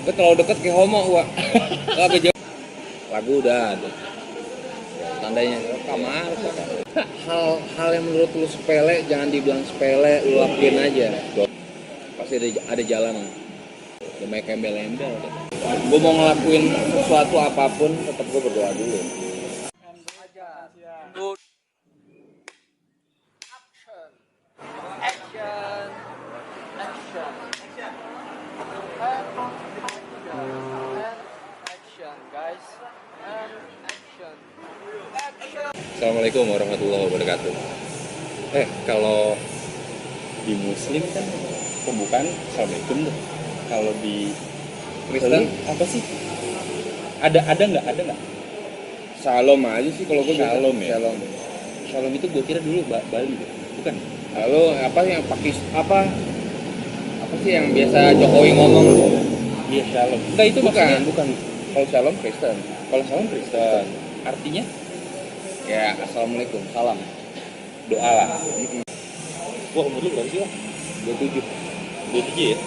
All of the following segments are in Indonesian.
Gue terlalu deket kayak homo gua. Agak jauh. Lagu udah ada. Tandanya kamar. Hal yang menurut lu sepele jangan dibilang sepele, lu lakuin aja. Pasti ada jalan. Udah main embel-embel. Gue mau ngelakuin sesuatu apapun, tetap gue berdoa dulu. Assalamualaikum warahmatullahi wabarakatuh. Kalau di Muslim kan pembukaan Assalamualaikum tuh. Kalau di Kristen apa sih? Ada nggak? Shalom aja sih kalau gue. Shalom ya. Shalom itu gue kira dulu Bali, bukan? Lalu apa yang apa sih yang biasa Jokowi ngomong? Iya Shalom. Enggak, itu bukan. Kalau Shalom Kristen. Artinya? Ya Assalamualaikum, salam. Doa lah. Wah, umur lu berapa sih, Wak? 27. 27 ya?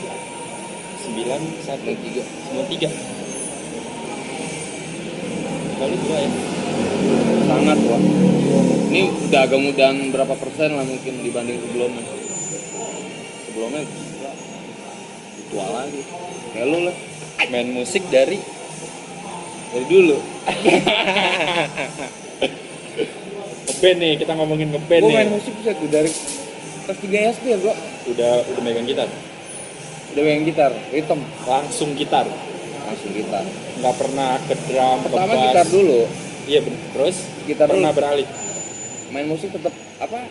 93. Lalu dua ya? Sangat wah. Ini udah agak mudahan berapa persen lah mungkin dibanding sebelumnya. Sebelumnya tua lagi. Kayak lu lah. Main musik dari Dulu. ngeband nih, kita ngomongin ngeband nih. Gue main musik bisa tuh dari kelas 3 SD ya gua. Udah megang gitar? Udah main gitar, ritm. Langsung gitar? Langsung gitar. Nggak pernah ke drum, Pertama ke bass? gitar dulu. Iya, terus? Gitar pernah dulu. beralih? Main musik tetap apa?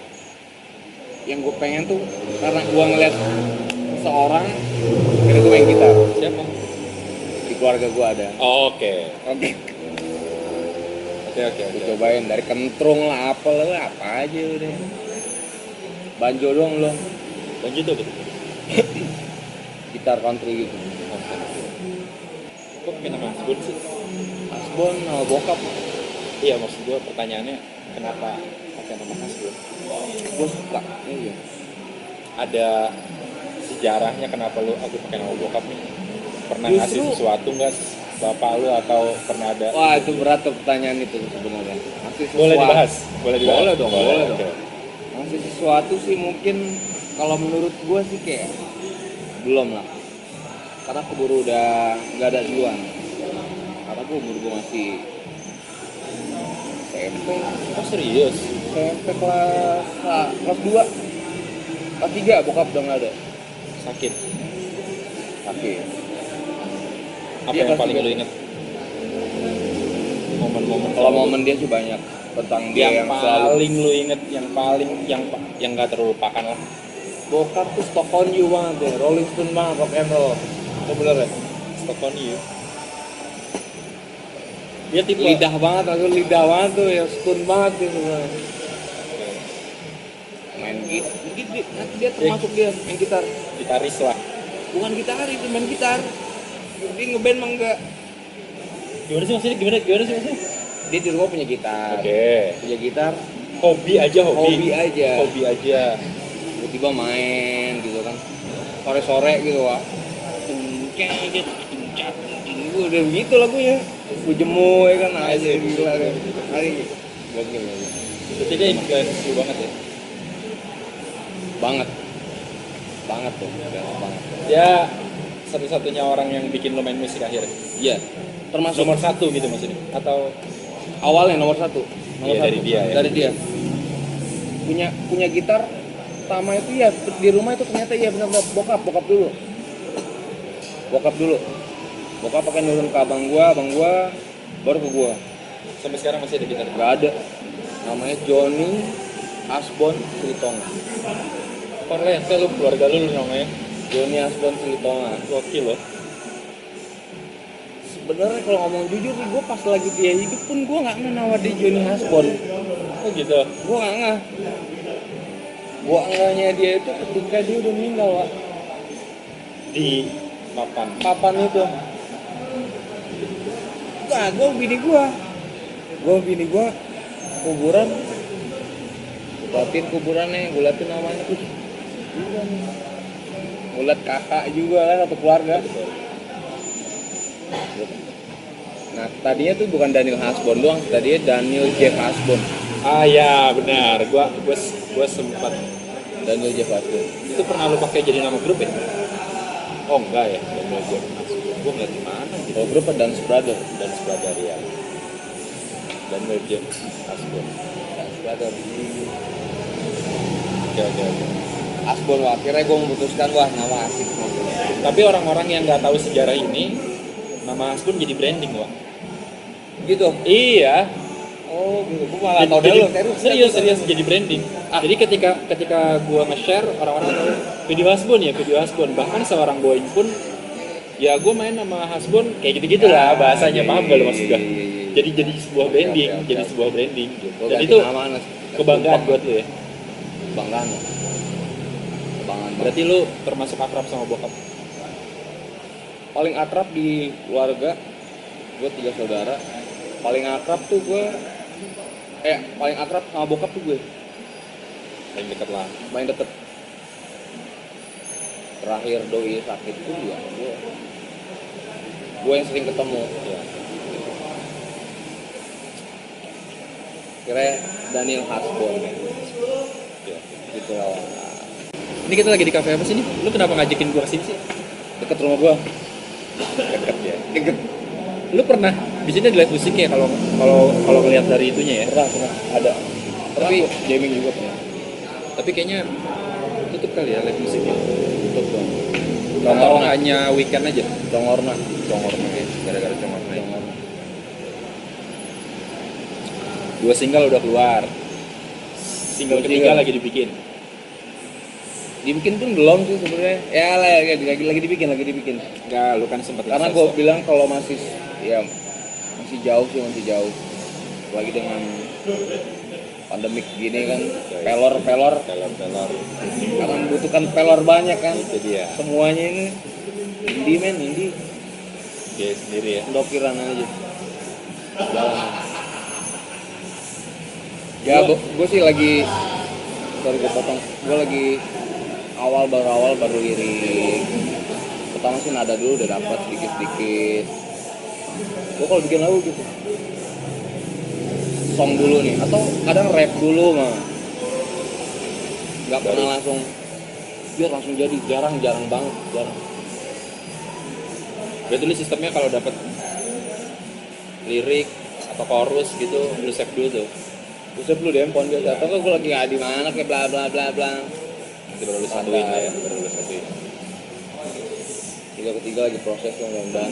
Yang gue pengen tuh karena gue ngeliat seorang, akhirnya gue main gitar. Siapa? Di keluarga gue ada. Oke. Gue cobain dari kentrung lah, apa aja udah. Banjo doang lo. Banjo tuh betul. Gitar country gitu. Kok pakai nama Asbun sih? Asbon nama bokap. Iya, maksud gue pertanyaannya kenapa pakai nama Asbun? Gue suka. Iya. Ada sejarahnya kenapa aku pakai nama bokap nih? Pernah Justru ngasih sesuatu nggak bapak lu atau pernah ada? Wah, itu berat tuh pertanyaan itu sebenarnya. Boleh dibahas? Boleh dong. Okay. Ngasih sesuatu sih mungkin kalau menurut gue sih kayak belum lah. Karena keburu udah nggak ada duluan. Karena umur gue masih SMP. Oh serius? SMP kelas 2. Kelas 3 bokap udah nggak ada. Sakit? Apa Dia yang paling 3. lu inget? Momen-momen. Kalau momen dia sih banyak tentang dia yang selalu. Paling lu inget, yang nggak terlupakan lah. Bokap tuh stock on you banget deh, Rolling Stone banget, rock and roll. Itu bener ya? Stock on you. Dia tipe Lidah banget tuh ya, stun banget tuh sebenarnya. Main gitar, dia termasuk dia main gitar. gitaris lah. Bukan gitaris, dia main gitar. Dia ngeband mah enggak. Gimana sih maksudnya? Dia di rumah punya gitar. Oke. Punya gitar, Hobi aja. tiba-tiba main gitu kan. Sore-sore gitu wah. Udah begitu lagunya. Gue jemu ya kan aja gila deh. Hari gokil. Jadi dia influence lu banget ya? Banget tuh. Dia satu-satunya orang yang bikin lo main musik akhirnya? Iya. Termasuk Nomor 1 gitu maksudnya? Atau awalnya nomor 1. Iya, dari dia ya? Dari dia. Punya gitar pertama itu ya di rumah itu ternyata iya benar-benar bokap dulu. Bokap pakai nurun ke abang gua baru ke gua. sampai sekarang masih ada gitar? Gak ada. Namanya Johnny Asbon Silitonga. Korlente lu, keluarga lu namanya? Johnny Asbon Silitonga. Gokil loh. Sebenarnya kalau ngomong jujur nih, gue pas lagi dia hidup pun gue nggak ngeh nama dia Johnny Asbon. Oh gitu? Gue nggak ngeh. Gue ngehnya dia itu ketika dia udah meninggal, Wak. Di Papan itu. Nah, gue bini gue kuburan. Kuburannya, gue liatin namanya tuh. Gue liat kakak juga kan, satu keluarga. Nah tadinya tuh bukan Daniel Hasbon doang, tadinya Daniel Jeff Hasbon. Ah ya benar, gua sempat. Daniel Jeff Hasbon. Itu pernah lu pakai jadi nama grup ya? Oh enggak ya, Daniel Jeff Hasbun. Gua ngeliat di mana gitu. Oh grup Dance Brother. Dance Brother ya. Daniel Jeff Hasbun. Dance Brother. Oke. Hasbon, akhirnya gue memutuskan wah nama asik. Tapi orang-orang yang nggak tahu sejarah ini, nama Hasbun jadi branding, Wak. Gitu. Iya. Oh gitu. Gue malah tau dulu. Serius jadi branding. Jadi ketika gua nge-share, orang-orang tahu video Hasbun. Bahkan seorang Boeing pun, ya gua main nama Hasbun kayak gitu-gitu lah bahasanya. Paham gak lu maksud gua? Jadi sebuah branding, jadi sebuah branding gitu. Dan itu kebanggaan buat lu ya. Kebanggaan. Berarti lu termasuk akrab sama bokap? Paling akrab di keluarga, gue 3 saudara. Paling akrab tuh gue, paling akrab sama bokap tuh gue. Paling deket lah. Paling deket. Terakhir doi sakit tuh ya gue yang sering ketemu. Ya. Kira Daniel Hasbon. Ya. Gitu lah. Ini kita lagi di kafe apa sih nih? Lu kenapa ngajakin gua kesini sih? Deket rumah gue. Deket ya. Deket. Lu pernah di sini ada live musik ya kalau ngelihat dari itunya ya? Pernah ada. Tapi gaming juga pernah. Tapi kayaknya tutup kali ya live musiknya. Tutup dong. Atau hanya weekend aja? Congorna Ya. Gara-gara Congorna ya. 2 single udah keluar. Single ketiga lagi dibikin. Dibikin pun belum sih sebenarnya. Ya lagi dibikin. Enggak, lu kan sempat Karena gue bilang kalau masih jauh. Lagi dengan pandemik gini kan, pelor. Karena membutuhkan pelor banyak kan. Itu dia. Semuanya ini indie. Dia sendiri ya. Dokiran aja. Jalan. Ya, gue sih lagi, sorry gue potong. Gue lagi baru lirik. Pertama sih nada dulu udah dapat sedikit. Gue kalau bikin lagu gitu, song dulu nih, atau kadang rap dulu mah. Gak pernah langsung jadi, jarang banget. Berarti lu sistemnya kalau dapat lirik atau chorus gitu, lu save dulu tuh. Gue dulu di handphone biasa, atau gue lagi nggak di mana kayak bla bla bla. Itu baru lu satuin lah ya, Ketiga lagi proses mudah-mudahan.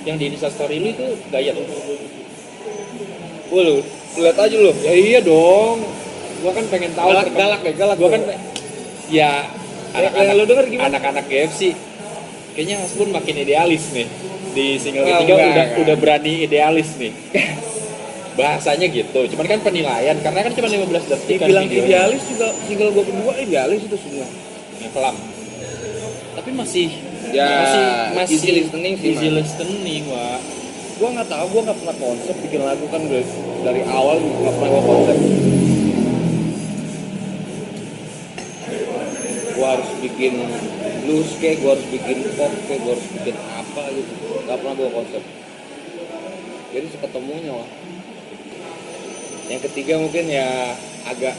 Yang di Insta story lu itu gaya tuh. Lu lihat aja lu. Ya iya dong. Gua kan pengen tahu galak. Gua kan ya anak-anak lu denger gimana? Anak-anak KFC kayaknya Hasbun makin idealis nih. Di single Oh, ketiga enggak. udah berani idealis nih. Bahasanya gitu. Cuman kan penilaian karena kan cuma 15 detik kan Bilang videonya. idealis juga single gue kedua idealis itu semua. Yang kelam. Tapi masih Easy listening sih. Easy listening, Wak. Gue nggak tahu, gue nggak pernah konsep bikin lagu kan dari awal nggak pernah gue konsep. Gue harus bikin blues kayak, gue harus bikin pop kayak, gue harus bikin apa gitu. Nggak pernah gue konsep. Jadi seketemunya lah. Yang ketiga mungkin ya agak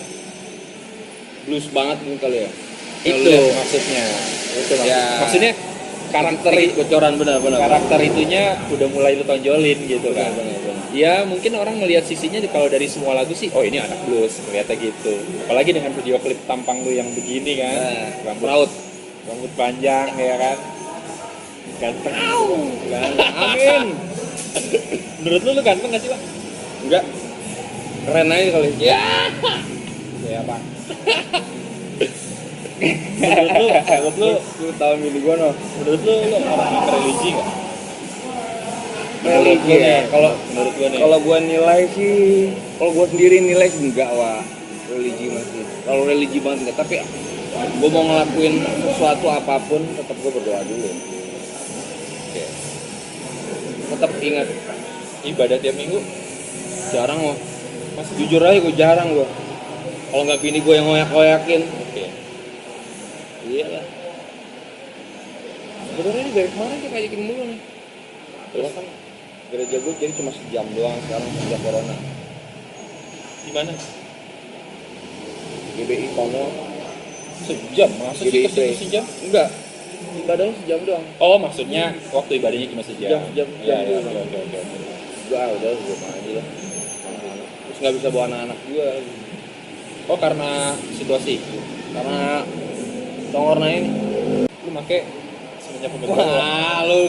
blues banget mungkin kali ya. Itu maksudnya. Maksudnya karakter bocoran benar. Karakter itunya udah mulai lu tonjolin gitu kan. Benar. Ya mungkin orang ngelihat sisinya kalau dari semua lagu sih, oh ini anak blues, ngeliatnya gitu. Apalagi dengan video klip tampang lu yang begini kan, rambut panjang ya kan, ganteng. Amin. Menurut lu ganteng nggak sih, Pak? Enggak. Keren aja kali. Ya apa? Menurut lu tahun ini gua no. Menurut lu orang yang religi nggak? Religi ya. Menurut gua nih. Kalau gua nilai sih, kalau gua sendiri nilai sih enggak wah. Religi masih. Kalau religi banget enggak, tapi gua mau ngelakuin sesuatu apapun tetap gua berdoa dulu. Oke. Tetap ingat Ibadah tiap minggu jarang loh. Mas jujur aja gua jarang gua. Kalau nggak bini gua yang ngoyak-ngoyakin. Oke. Iyalah. Sebenarnya ini dari kemarin kita ajakin mulu nih. Terus kan gereja gue jadi cuma sejam doang sekarang sejak corona. di mana? GBI Kono. Sejam, masa sih GBI ke situ sejam? Enggak, ibadahnya sejam doang. Oh, maksudnya waktu ibadahnya cuma sejam. Sejam Iya, iya, doang. oke. Udah gue main aja lah. Anak-anak. Terus nggak bisa bawa anak-anak juga Oh, karena situasi. karena tongorna ini. Lu make semenjak pembentukan. Wah, lu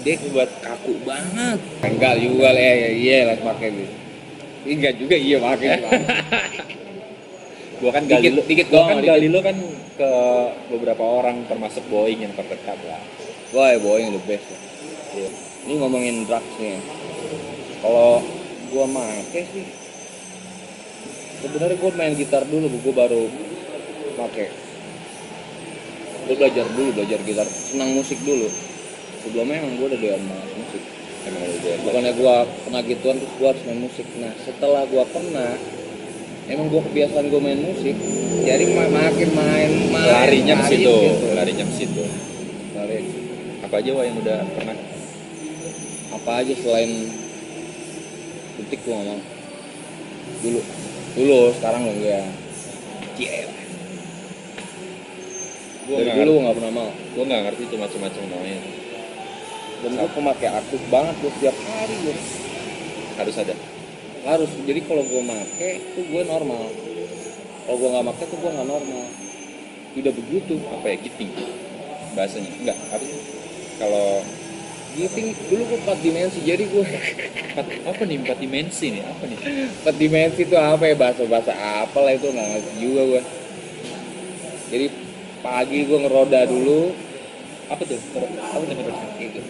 dia buat kaku banget. Enggak juga lah, iya lah pakai gitu. Enggak juga iya pakai. Gua kan Dikit- gali lu, dikit gua doang, kan dikit. gali lu kan ke beberapa orang termasuk Boeing yang terdekat lah. Boy yang the best. Iya. Ini ngomongin drugs nih. Kalau gua make sih sebenarnya gua main gitar dulu, gua baru make. Gua belajar gitar, senang musik dulu. Sebelumnya emang gua udah doyan banget musik. Emang udah. Bukannya gua kena gituan terus gua harus main musik. Nah, setelah gua kena emang gua kebiasaan gua main musik, jadi makin main Larinya ke situ, gitu. larinya ke situ. Lari. Apa aja Wak yang udah pernah? Apa aja selain detik gua ngomong dulu sekarang lo ya Gua dari nggak dulu ngerti. nggak pernah mau Gua nggak ngerti itu macam-macam namanya. dan gua pemakai aktif banget gua setiap hari gua Harus ada. harus jadi kalau gua make tuh gua normal, kalau gua nggak make tuh gua nggak normal, tidak begitu. Apa ya, giting bahasanya? Enggak, apa sih? Kalau Giting dulu gua 4 dimensi, jadi gua apa nih 4 dimensi nih? Apa nih? 4 dimensi itu apa ya, bahasa apa lah itu nggak ngerti juga gua. Jadi pagi gua ngeroda dulu Apa tuh? Apa tuh? gitu,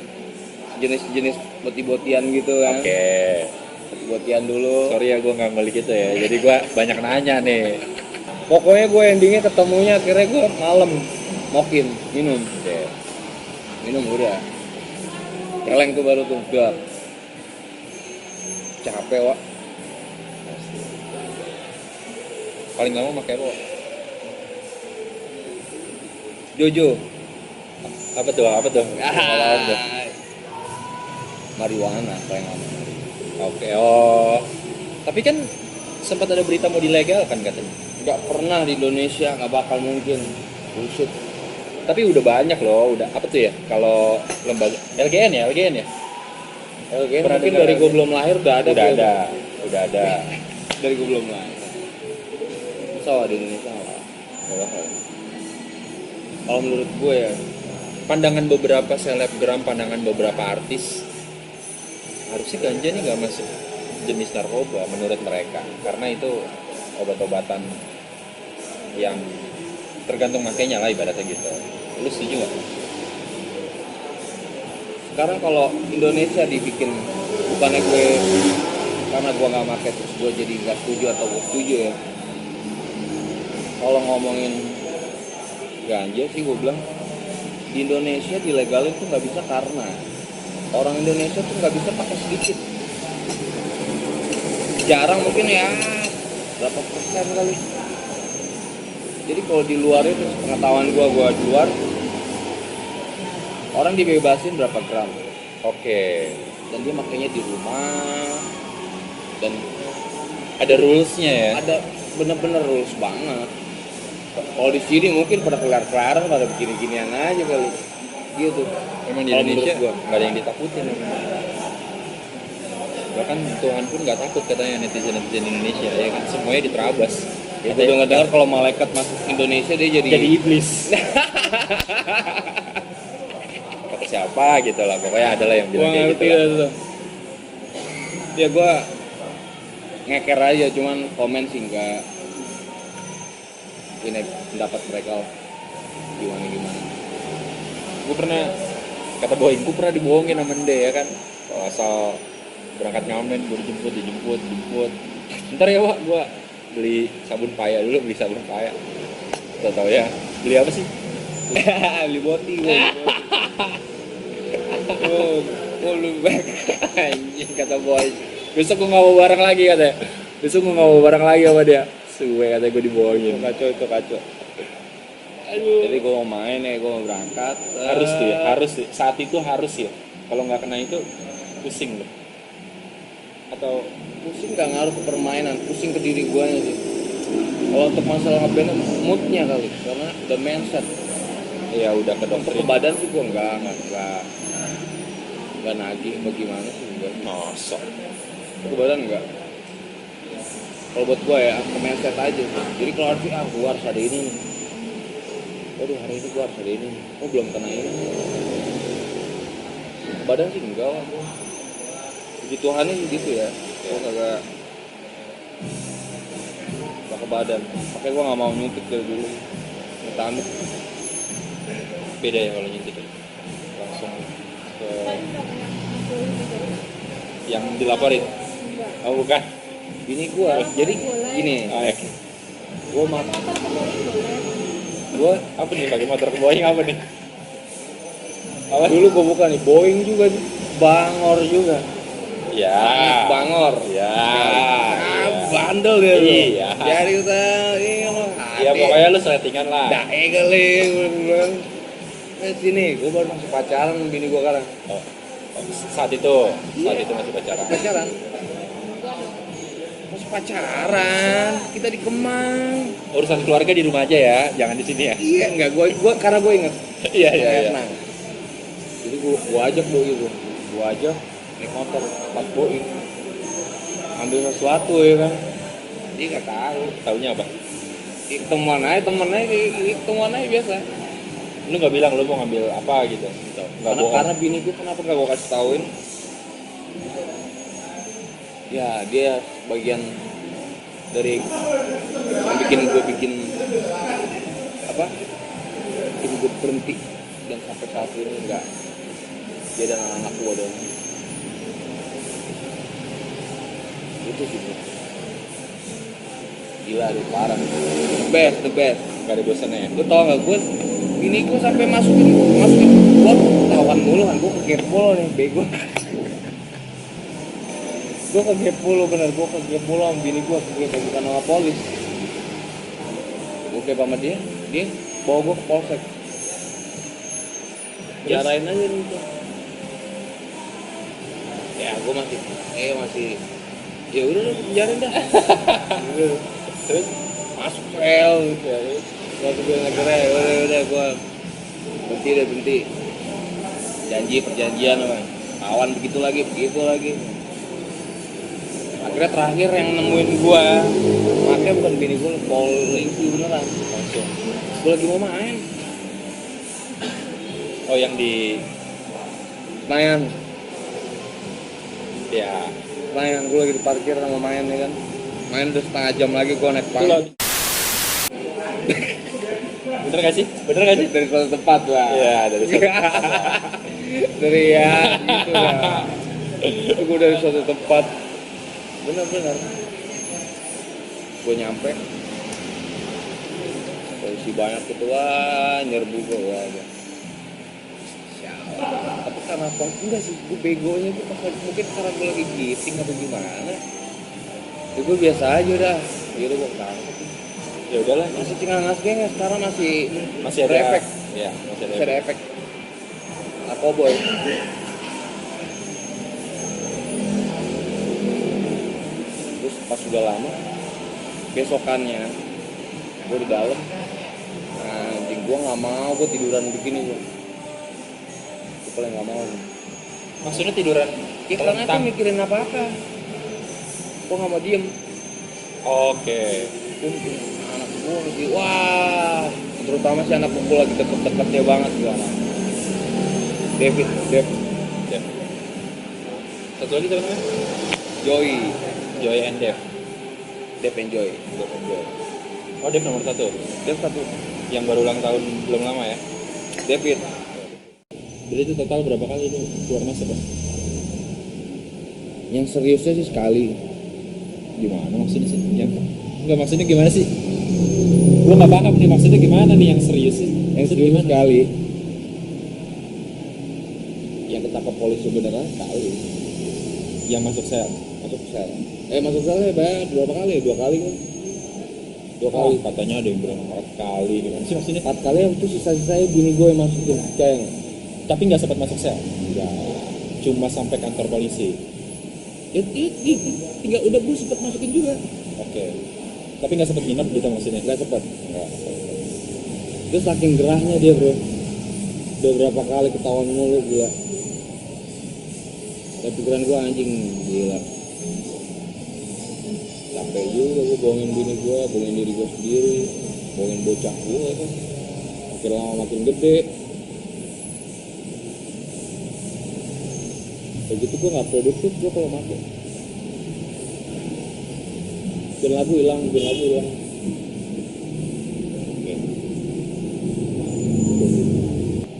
jenis-jenis boti-botian gitu kan. Oke. Boti-botian dulu. Sorry ya gue nggak balik itu ya. Jadi gue banyak nanya nih. Pokoknya gue endingnya ketemunya akhirnya gue malam mokin minum udah celeng tuh baru tuh udah capek Wak. Paling lama pakai apa? Jojo Apa tuh? Apa tuh? Pengalaman tuh. marijuana paling lama. Oke. Oh. Tapi kan sempat ada berita mau dilegalkan katanya. Nggak pernah di Indonesia, nggak bakal mungkin. Bullshit. Tapi udah banyak loh. Udah apa tuh ya? Kalau lembaga LGN ya, LGN ya. LGN Pernah mungkin dengar dari gue LGN? belum lahir udah ada. Udah tuh. ada. Udah ada. Dari gue belum lahir. Masa di Indonesia nggak bakal. Kalau menurut gue ya, Pandangan beberapa selebgram, pandangan beberapa artis, harusnya ganja nih nggak masuk jenis narkoba menurut mereka, karena itu obat-obatan yang tergantung makainya lah ibaratnya gitu. Lu setuju nggak? sekarang kalau Indonesia dibikin, bukannya gue karena gue nggak pakai terus gue jadi nggak setuju atau gue setuju ya. Kalau ngomongin ganja sih gue bilang di Indonesia dilegalin tuh nggak bisa karena orang Indonesia tuh nggak bisa pakai sedikit, jarang mungkin ya berapa persen kali. Jadi kalau di luar itu pengetahuan gue di luar orang dibebasin berapa gram Oke. dan dia makainya di rumah dan Ada rulesnya ya. ada bener-bener rules banget. Kalau di sini mungkin pada kelar-kelaran pada begini-ginian aja kali gitu. Emang di Kalau Indonesia menurut gua. nggak ada yang ditakutin emang. Bahkan Tuhan pun nggak takut katanya netizen Indonesia ya kan, semuanya diterabas. Ya, gue dengar kalau malaikat masuk Indonesia dia jadi iblis. Kata siapa gitu lah, pokoknya ada lah yang bilang kayak gitu lah. Ya gue ngeker aja, cuman komen sih enggak. Ini pendapat mereka lah. Gimana. Gue pernah, kata boeing, gue pernah dibohongin sama Nde ya kan, kalau asal berangkat ngamen gue dijemput. Ntar ya Wak, gue beli sabun paya dulu, tau ya beli apa sih? Beli boti gue. Oh lu back anjing kata boy. Besok gue nggak mau bareng lagi katanya. Besok gue nggak mau bareng lagi sama dia. Suwe katanya gue dibohongin. Itu kacau. Aduh. Jadi gue mau main ya, gue mau berangkat. Harus tuh ya, harus sih. Saat itu harus ya. Kalau nggak kena itu pusing loh. Atau Pusing gak ngaruh ke permainan, pusing ke diri gue sih. Kalau untuk masalah ngeband moodnya kali, karena the mindset. ya udah ke Untuk dokter ke badan sih gue enggak nagih bagaimana sih enggak. nosok. Ke badan enggak. Kalau buat gue ya, ke mindset aja. Jadi kalau harus gue harus ada ini nih. Waduh hari ini gue harus ada ini nih. Oh belum kena ini. Ke badan sih enggak lah. Puji Tuhannya sih gitu ya. Gue kagak ke badan. Makanya gue nggak mau nyuntik dari dulu. Amit-amit. Beda ya kalau nyuntik ya. Langsung ke yang dilaporin. Oh bukan. Bini gue, jadi gini. Oh, ya. Gue gue Apa nih pakai motor Boeing apa nih? Apa? dulu gue buka nih Boeing juga nih, Bangor juga. Ya. Bangor. Ya. Bandel dia tuh. Iya. Jadi kita Ya pokoknya lu settingan lah. dae kali gue bilang. Sini, gue baru masuk pacaran sama bini gue sekarang. Oh, saat itu masih pacaran. Pacaran. Masuk pacaran, kita di Kemang. Urusan keluarga di rumah aja ya, jangan di sini ya. Iya, enggak gue karena gue inget. Iya iya iya. Nah, jadi gue ajak doi itu, gue ajak naik motor 4 boi, ambil sesuatu ya kan, dia nggak tahu, Taunya apa? teman aja biasa. Lu nggak bilang lu mau ngambil apa gitu? Nggak bohong. Karena bini gue kenapa nggak gue kasih tauin? Ya dia bagian dari yang bikin apa? Bikin gue berhenti dan sampai saat ini enggak. Dia dan anak gue dong. Itu sih bro. Gila dia parah. The best. Nggak ada bosannya ya. Lu tau gak gue? Ini gue sampai masukin gue ketahuan mulu kan, gue kekepo nih bego. Gue kekepo lo bener, gue kekepo lo sama bini gue bukan sama polis. Gue kepo sama dia bawa gue ke polsek. Jarain aja nih tuh. Ya gue masih ya udah penjarain dah. Terus Masuk sel gitu ya. Waktu gue ngegerai, udah gue berhenti. Perjanjian apa? Kawan begitu lagi. Akhirnya terakhir yang nemuin gue, makanya bukan bini gue, polisi beneran. langsung. Gue lagi mau main, Oh yang di Senayan, ya. gue lagi di parkir sama main ya kan. Main udah setengah jam lagi gue naik panggung. Bener gak sih? Dari suatu tempat lah. Iya dari situ. Dari ya gitu lah. Itu gue dari suatu tempat. Benar. Gue nyampe. Polisi banyak gitu wah nyerbu gue aja. Tapi karena apa? Enggak sih, gue begonya gue pas mungkin karena gue lagi giting atau gimana. Ya gue biasa aja dah. Yaudah gue tangkap. Ya udahlah. Masih Cengangas geng ya sekarang masih Ada efek. Ya masih Masih ada efek. efek. Narkoboy. Terus pas sudah lama, besokannya gue di dalam. Nah, anjing gue nggak mau, gue tiduran begini gue. Gue paling nggak mau. Maksudnya tiduran? Ya karena tuh mikirin apa-apa. Gue nggak mau diem. Oke. Anak gue lagi, wah, terutama si anak gue lagi deket-deketnya banget gue anak. Dev. Ya. Satu lagi siapa namanya? Joy and Dev. Dev Enjoy. Oh Dev nomor 1. Dev satu. Yang baru ulang tahun belum lama ya. David. Jadi itu total berapa kali itu keluar masuk ya? Yang seriusnya sih sekali. Gimana maksudnya sih? Enggak maksudnya gimana sih? Gua nggak paham nih maksudnya gimana nih yang serius sih? Yang serius sekali. Yang ketangkap polisi beneran sekali. Yang masuk sel. Masuk sel. Masuk selnya berapa kali? 2 kali kan? 2 kali. Katanya ada yang bilang 4 kali. Gimana sih maksudnya? 4 kali itu sisa-sisanya bini gue yang masukin, percaya nggak? Tapi nggak sempat masuk sel. Enggak. Cuma sampai kantor polisi. Tinggal udah gue sempet masukin juga. Oke. Tapi nggak sempat nginep gitu maksudnya? Nggak sempet. Nggak. Terus saking gerahnya dia bro, udah berapa kali ketahuan mulu gila. Dan pikiran gue anjing gila. Capek juga gue bohongin bini gue, bohongin diri gue sendiri, bohongin bocah gue kan. Makin lama makin gede. Kayak gitu gue nggak produktif gue kalau make. Bikin lagu hilang. Oke.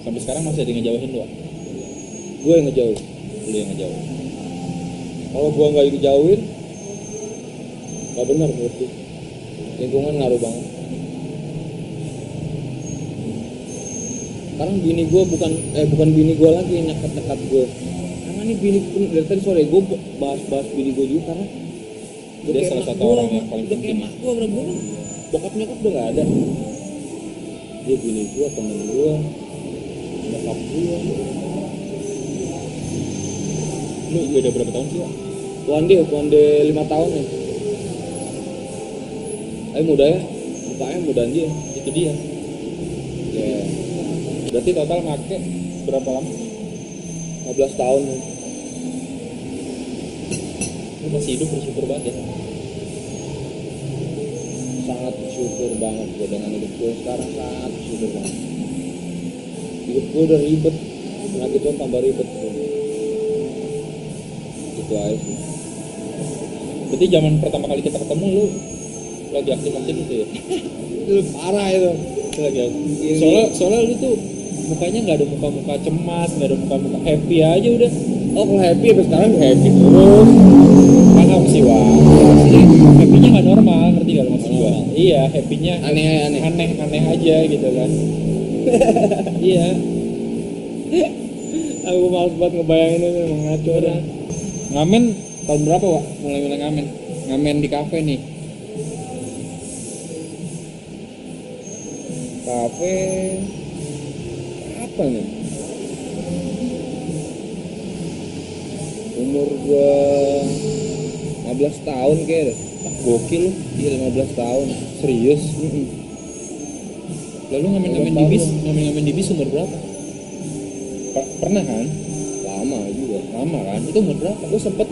Sampai sekarang masih ada yang ngejauhin lu? Gue yang ngejauh. Lu yang ngejauh. Kalau gue nggak dijauhin, nggak benar berarti. Lingkungan ngaruh banget. Sekarang bini gue bukan bini gue lagi yang nyekat gue. Karena nih bini gue dari tadi sore gue bahas bini gue juga karena Dia salah satu orang yang paling penting. Mak gue kan bokap nyokap udah nggak ada. Dia bini gue, temen gue, bokap gue. Lu beda berapa tahun sih, Wak? Tuan de 5 tahun ya. Muda ya, mukanya mudaan dia. Itu dia. Ya, Berarti total make berapa lama? 15 tahun. Lu masih hidup, bersyukur banget ya. Sangat bersyukur banget gue dengan hidup gue sekarang, sangat bersyukur banget. Hidup gue udah ribet, penyakit gue tambah ribet. Itu aja sih. Berarti zaman pertama kali kita ketemu lu lagi aktif itu ya? Itu parah itu. Itu lagi aktif. Soalnya lu tuh mukanya nggak ada muka-muka cemas, nggak ada muka-muka happy aja udah. Oh kalau happy sampai sekarang happy terus. Paham sih, Wak. Happy-nya nggak normal, ngerti gak lo maksud gua? Iya, happy-nya aneh aja gitu kan. Iya. Aku males banget ngebayangin itu, emang ngaco dah. Ngamen tahun berapa, Wak? Mulai ngamen? Ngamen di kafe nih. Kafe apa nih? Umur gua 15 tahun kayaknya. Gokil lu. Iya 15 tahun. Serius? Lalu ngamen-ngamen di bis, ngamen-ngamen di bis umur berapa? Pernah kan? Lama juga. Lama kan? Itu umur berapa? Gua sempet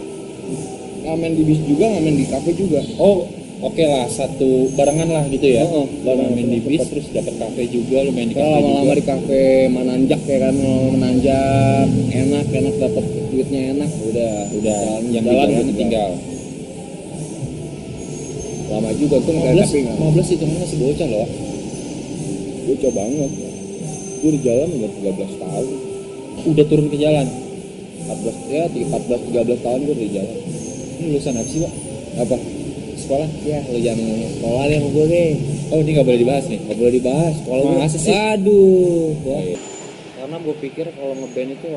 ngamen di bis juga, ngamen di kafe juga. Oh, oke lah, satu barengan lah gitu ya. Barengan Main di bis sempet. terus dapat kafe juga, lu main di Kalau kafe lama-lama juga. di kafe menanjak ya kan, menanjak enak dapat duitnya enak, udah yang jalan di jalan gitu. tinggal. Lama juga tuh 15, tapi nggak. 15 itu masih bocah loh. Gue coba banget. Gue di jalan udah 13 tahun. Udah turun ke jalan. 13 tahun gue di jalan. Ini lulusan apa sih, Pak? Apa? Sekolah? Ya, lu jangan ngomong sekolah deh sama gue deh. Oh, ini nggak boleh dibahas nih. Gak boleh dibahas. Kalau gue, Masa sih? aduh. Oh, iya. Karena gue pikir kalau ngeband itu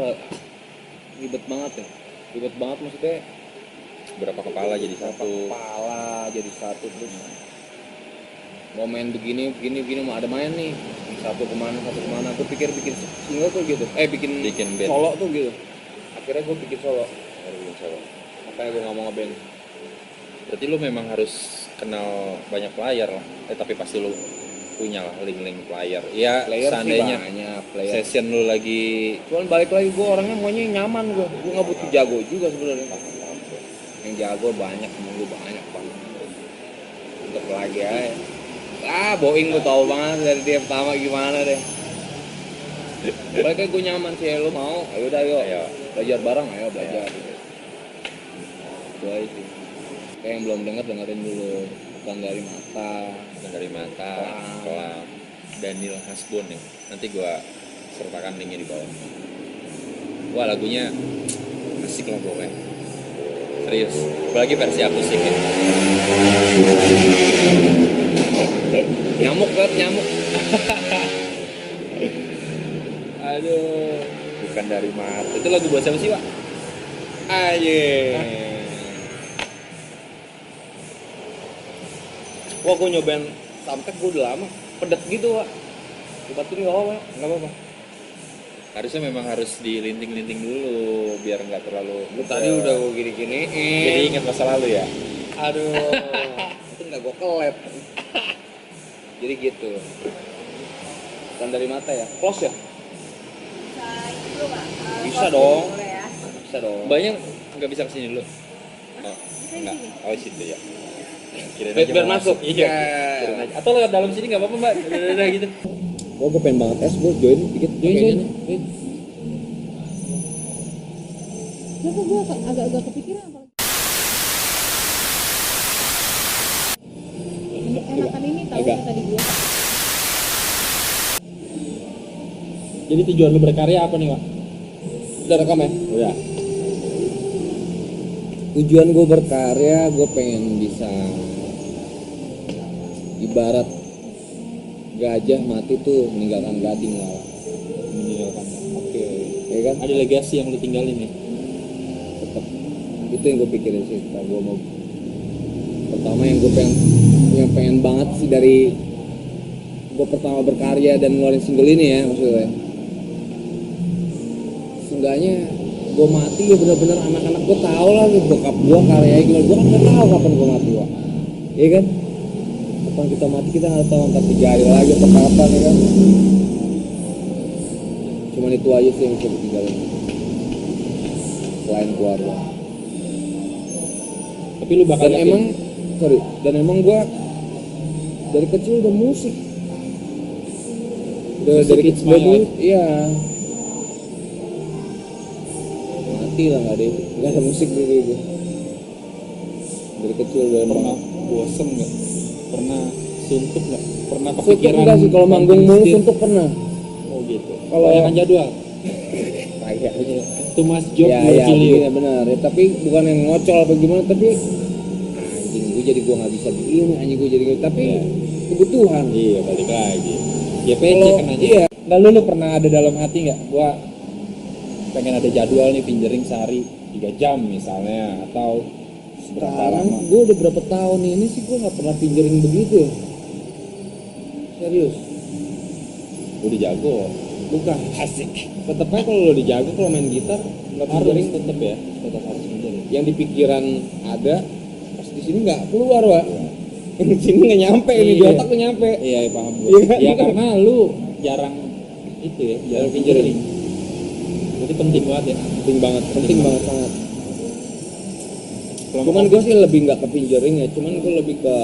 ribet banget ya. Ribet banget maksudnya. Berapa kepala jadi Berapa satu? kepala jadi satu terus. Mau main begini mau ada main nih. Satu kemana. Gue pikir bikin single tuh gitu. Bikin band. solo tuh gitu. Akhirnya gue bikin solo. Baru bikin solo. Makanya gue gak mau ngeband. Berarti lu memang harus kenal banyak player lah. Tapi pasti lu punya lah link-link player. Ya, Player seandainya sih banyak player. session lu lagi Cuman balik lagi gue orangnya maunya nyaman gue nggak butuh jago juga sebenarnya. Yang jago banyak, temen gue banyak banget. Untuk lagi aja. Boeing gue tau banget dari dia pertama gimana deh. Balik lagi gue nyaman sih, lo mau? Ayo udah yuk. Ayo. Belajar bareng, ayo belajar. Itu aja sih. Kayak yang belum dengerin dulu. Bukan dari mata. Kelam Daniel Hasbun nih. Nanti gua sertakan linknya di bawah. Wah, lagunya asik lah pokoknya. Serius. Apalagi versi akustik ya. Nyamuk. Aduh. Bukan dari mata. Itu lagu buat siapa sih, Pak? Wah gue nyobain samtek gue udah lama pedet gitu Wak. Dibatin nggak apa-apa, nggak apa-apa. Harusnya memang harus dilinting-linting dulu biar nggak terlalu. Lu tadi udah gue gini-giniin. Jadi ingat masa lalu ya. Aduh, itu nggak gue kelep. Jadi gitu. Dan dari mata ya, close ya? Bisa dong. Bisa dong. Banyak nggak bisa kesini dulu. Oh, enggak. Oh situ ya. Kirain aja Biar mau masuk. Iya. Ya. Kirain aja. Atau lewat dalam sini nggak apa-apa mbak. Udah gitu. Oh, gue pengen banget es, gue join dikit. Join. Ya kok gue agak kepikiran apalagi. Enakan ini tahu Agak. yang tadi gue. Jadi tujuan lu berkarya apa nih, Wak? Udah rekam ya? Udah. Tujuan gue berkarya, gue pengen bisa ibarat gajah mati tuh meninggalkan gading lah. Meninggalkan. Oke. Ya kan? Ada legasi yang lu tinggalin nih. Tetap itu yang gue pikirin sih. Kalau gue mau pertama yang pengen banget sih dari gue pertama berkarya dan ngeluarin single ini ya maksudnya. Seenggaknya gue mati ya bener-bener anak-anak gue tahu lah bokap gue karyanya gimana. Gue kan nggak tahu kapan gue mati Wak. Iya kan? Kapan kita mati kita nggak tahu entar 3 hari lagi atau kapan ya kan? Cuman itu aja sih yang bisa ditinggalin selain keluarga. Tapi lu bakal Dan emang gue dari kecil udah musik. Udah dari it's kecil my dulu, life. iya. Mati lah nggak ada musik dulu gue. Dari kecil udah pernah bosen nggak? Pernah suntuk nggak? Pernah Suntuk kepikiran? enggak sih kalau manggung mulu banting suntuk pernah. setir? Oh gitu. Kalau- Kebanyakan jadwal. Kayak Too much job ya, will ya, kill you. begini, benar ya, tapi bukan yang ngocol apa gimana, tapi anjing gue jadi gue nggak bisa begini, anjing gue jadi tapi Iya. kebutuhan. Iya, balik lagi. Ya PC Kalau- kan aja. iya. Nah, lu pernah ada dalam hati nggak? Gua pengen ada jadwal nih pinjering sehari 3 jam misalnya atau seberapa Sekarang lama? gue udah berapa tahun ini sih gue nggak pernah pinjering begitu ya. Serius, Udah jago. bukan. Asik. Tetep aja kalau lo dijago kalau main gitar nggak Harus pinjering. tetap ya, tetap harus pinjering. Yang di pikiran ada, pas di sini nggak keluar Wak. Yang di sini nggak nyampe, ini di Iya. otak tuh nyampe. Iya, paham gue. Iya kan? Ya karena lu jarang itu ya, jarang pinjering. Jadi penting banget ya. Penting banget sangat. Kalau Cuman gue sih lebih nggak ke pinjering ya, cuman gue lebih ke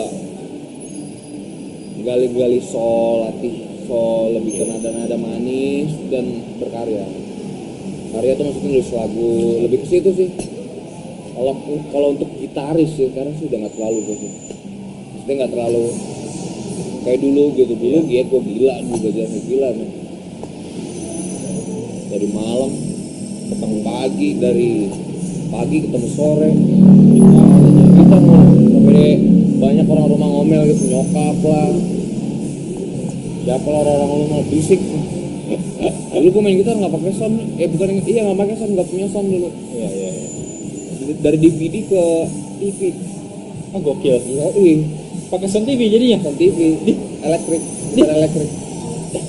gali-gali latih sol, lebih ke nada-nada manis dan berkarya. Karya tuh maksudnya nulis lagu, lebih ke situ sih. Kalau untuk gitaris ya, sekarang sih udah nggak terlalu gue sih. Maksudnya nggak terlalu kayak dulu gitu. Dulu ya gue gila juga jadi gila nih. Dari malam ketemu pagi, dari pagi ketemu sore. Kita sampai banyak orang rumah ngomel gitu, nyokap lah. Siapa lah orang-orang rumah bisik. Dulu gue main gitar nggak pakai sound, nggak pakai sound, nggak punya sound dulu. iya. Dari DVD ke TV. Ah, gokil. Iya, Pakai sound TV jadinya. sound TV, elektrik, gitar elektrik.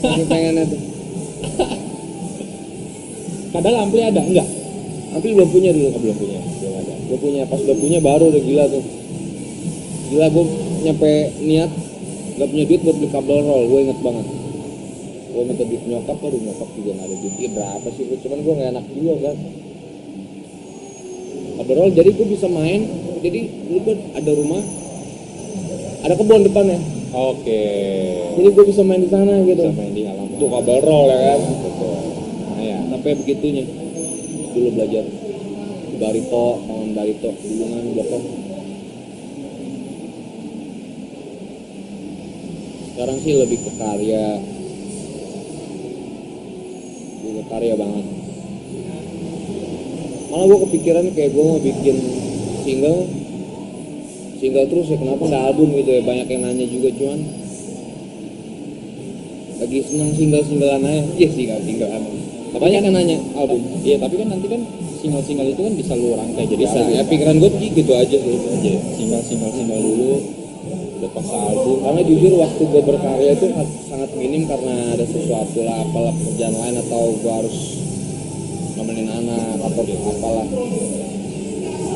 Masih pengennya tuh. Padahal ampli ada enggak? Tapi belum punya dulu. Belum punya. Belum ada. Gue punya, pas udah punya baru udah gila tuh. Gila gue nyampe niat gak punya duit buat beli kabel roll, gue inget banget. Gue minta duit nyokap, aduh nyokap juga gak ada duit. Iya berapa sih, cuman gue gak enak juga kan. Kabel roll jadi gue bisa main, jadi dulu gue ada rumah, ada kebun depannya. Oke. Jadi gue bisa main di sana gitu. Bisa main di halaman. Tuh kabel roll ya kan. Betul. Nah ya. Sampai begitunya. Dulu belajar barito, tangan barito, dulu kan belakang. Sekarang sih lebih ke karya, lebih ke karya banget. Malah gue kepikiran kayak gue mau bikin single terus ya, kenapa nggak album gitu ya, banyak yang nanya juga, cuman lagi seneng singlean aja. Iya singlean. Banyak yang nanya album. Iya, tapi kan nanti kan single-single itu kan bisa lu rangkai jadi Bisa, album, ya kan? pikiran gue gitu aja sih. Aja single dulu udah pas album. Karena jujur waktu gue berkarya itu sangat minim karena ada sesuatu lah, apalah pekerjaan lain atau gue harus nemenin anak atau apalah.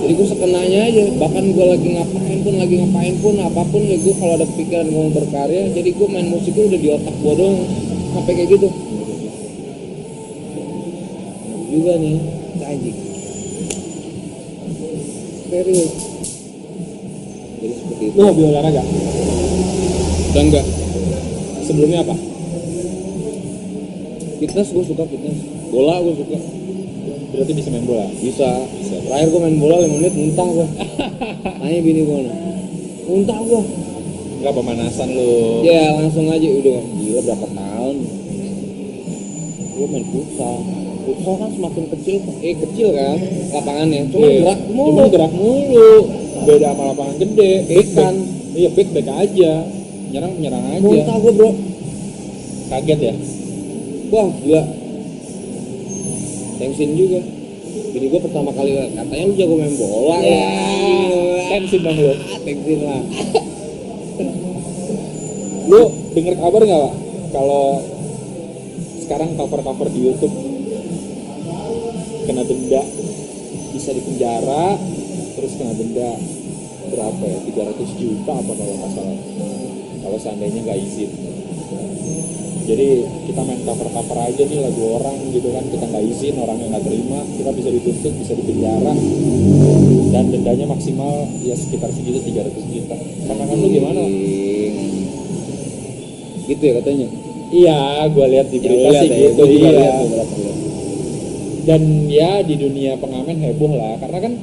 Jadi gue sekenanya aja, bahkan gue lagi ngapain pun apapun ya gue kalau ada pikiran gue mau berkarya, jadi gue main musik udah di otak gue doang sampai kayak gitu. Juga nih, anjing. Serius. Jadi seperti itu. Lu hobi olahraga? Dan enggak. Sebelumnya apa? Fitness gue suka fitness. Bola gue suka. Berarti bisa main bola? Bisa. Terakhir gue main bola 5 menit muntah gue. Tanya bini gue muntah gue. Enggak pemanasan lu? Ya langsung aja udah gila berapa tahun. Gue main futsal. Futsal kan semakin kecil kan lapangannya. Cuma gerak mulu. Cuma gerak mulu. Beda sama lapangan gede. Back kan. Iya back aja. Nyerang aja. Muntah gue bro. Kaget ya? Wah gila. Tensin juga. Bini gue pertama kali katanya lu jago main bola ya. Tensin dong lu. Tensin lah. Lu denger kabar nggak Pak? Kalau sekarang cover di YouTube kena denda, bisa dipenjara, terus kena denda berapa ya? 300 juta apa kalau nggak salah. Kalau seandainya nggak izin. Jadi kita main cover aja nih lagu orang gitu kan, kita nggak izin, orangnya nggak terima, kita bisa dituntut, bisa dipenjara, dan dendanya maksimal ya sekitar segitu 300 juta. Karena kan lu gimana? Gitu ya katanya. Iya, gue lihat di berita sih gitu. Iya. Dan ya di dunia pengamen heboh lah, karena kan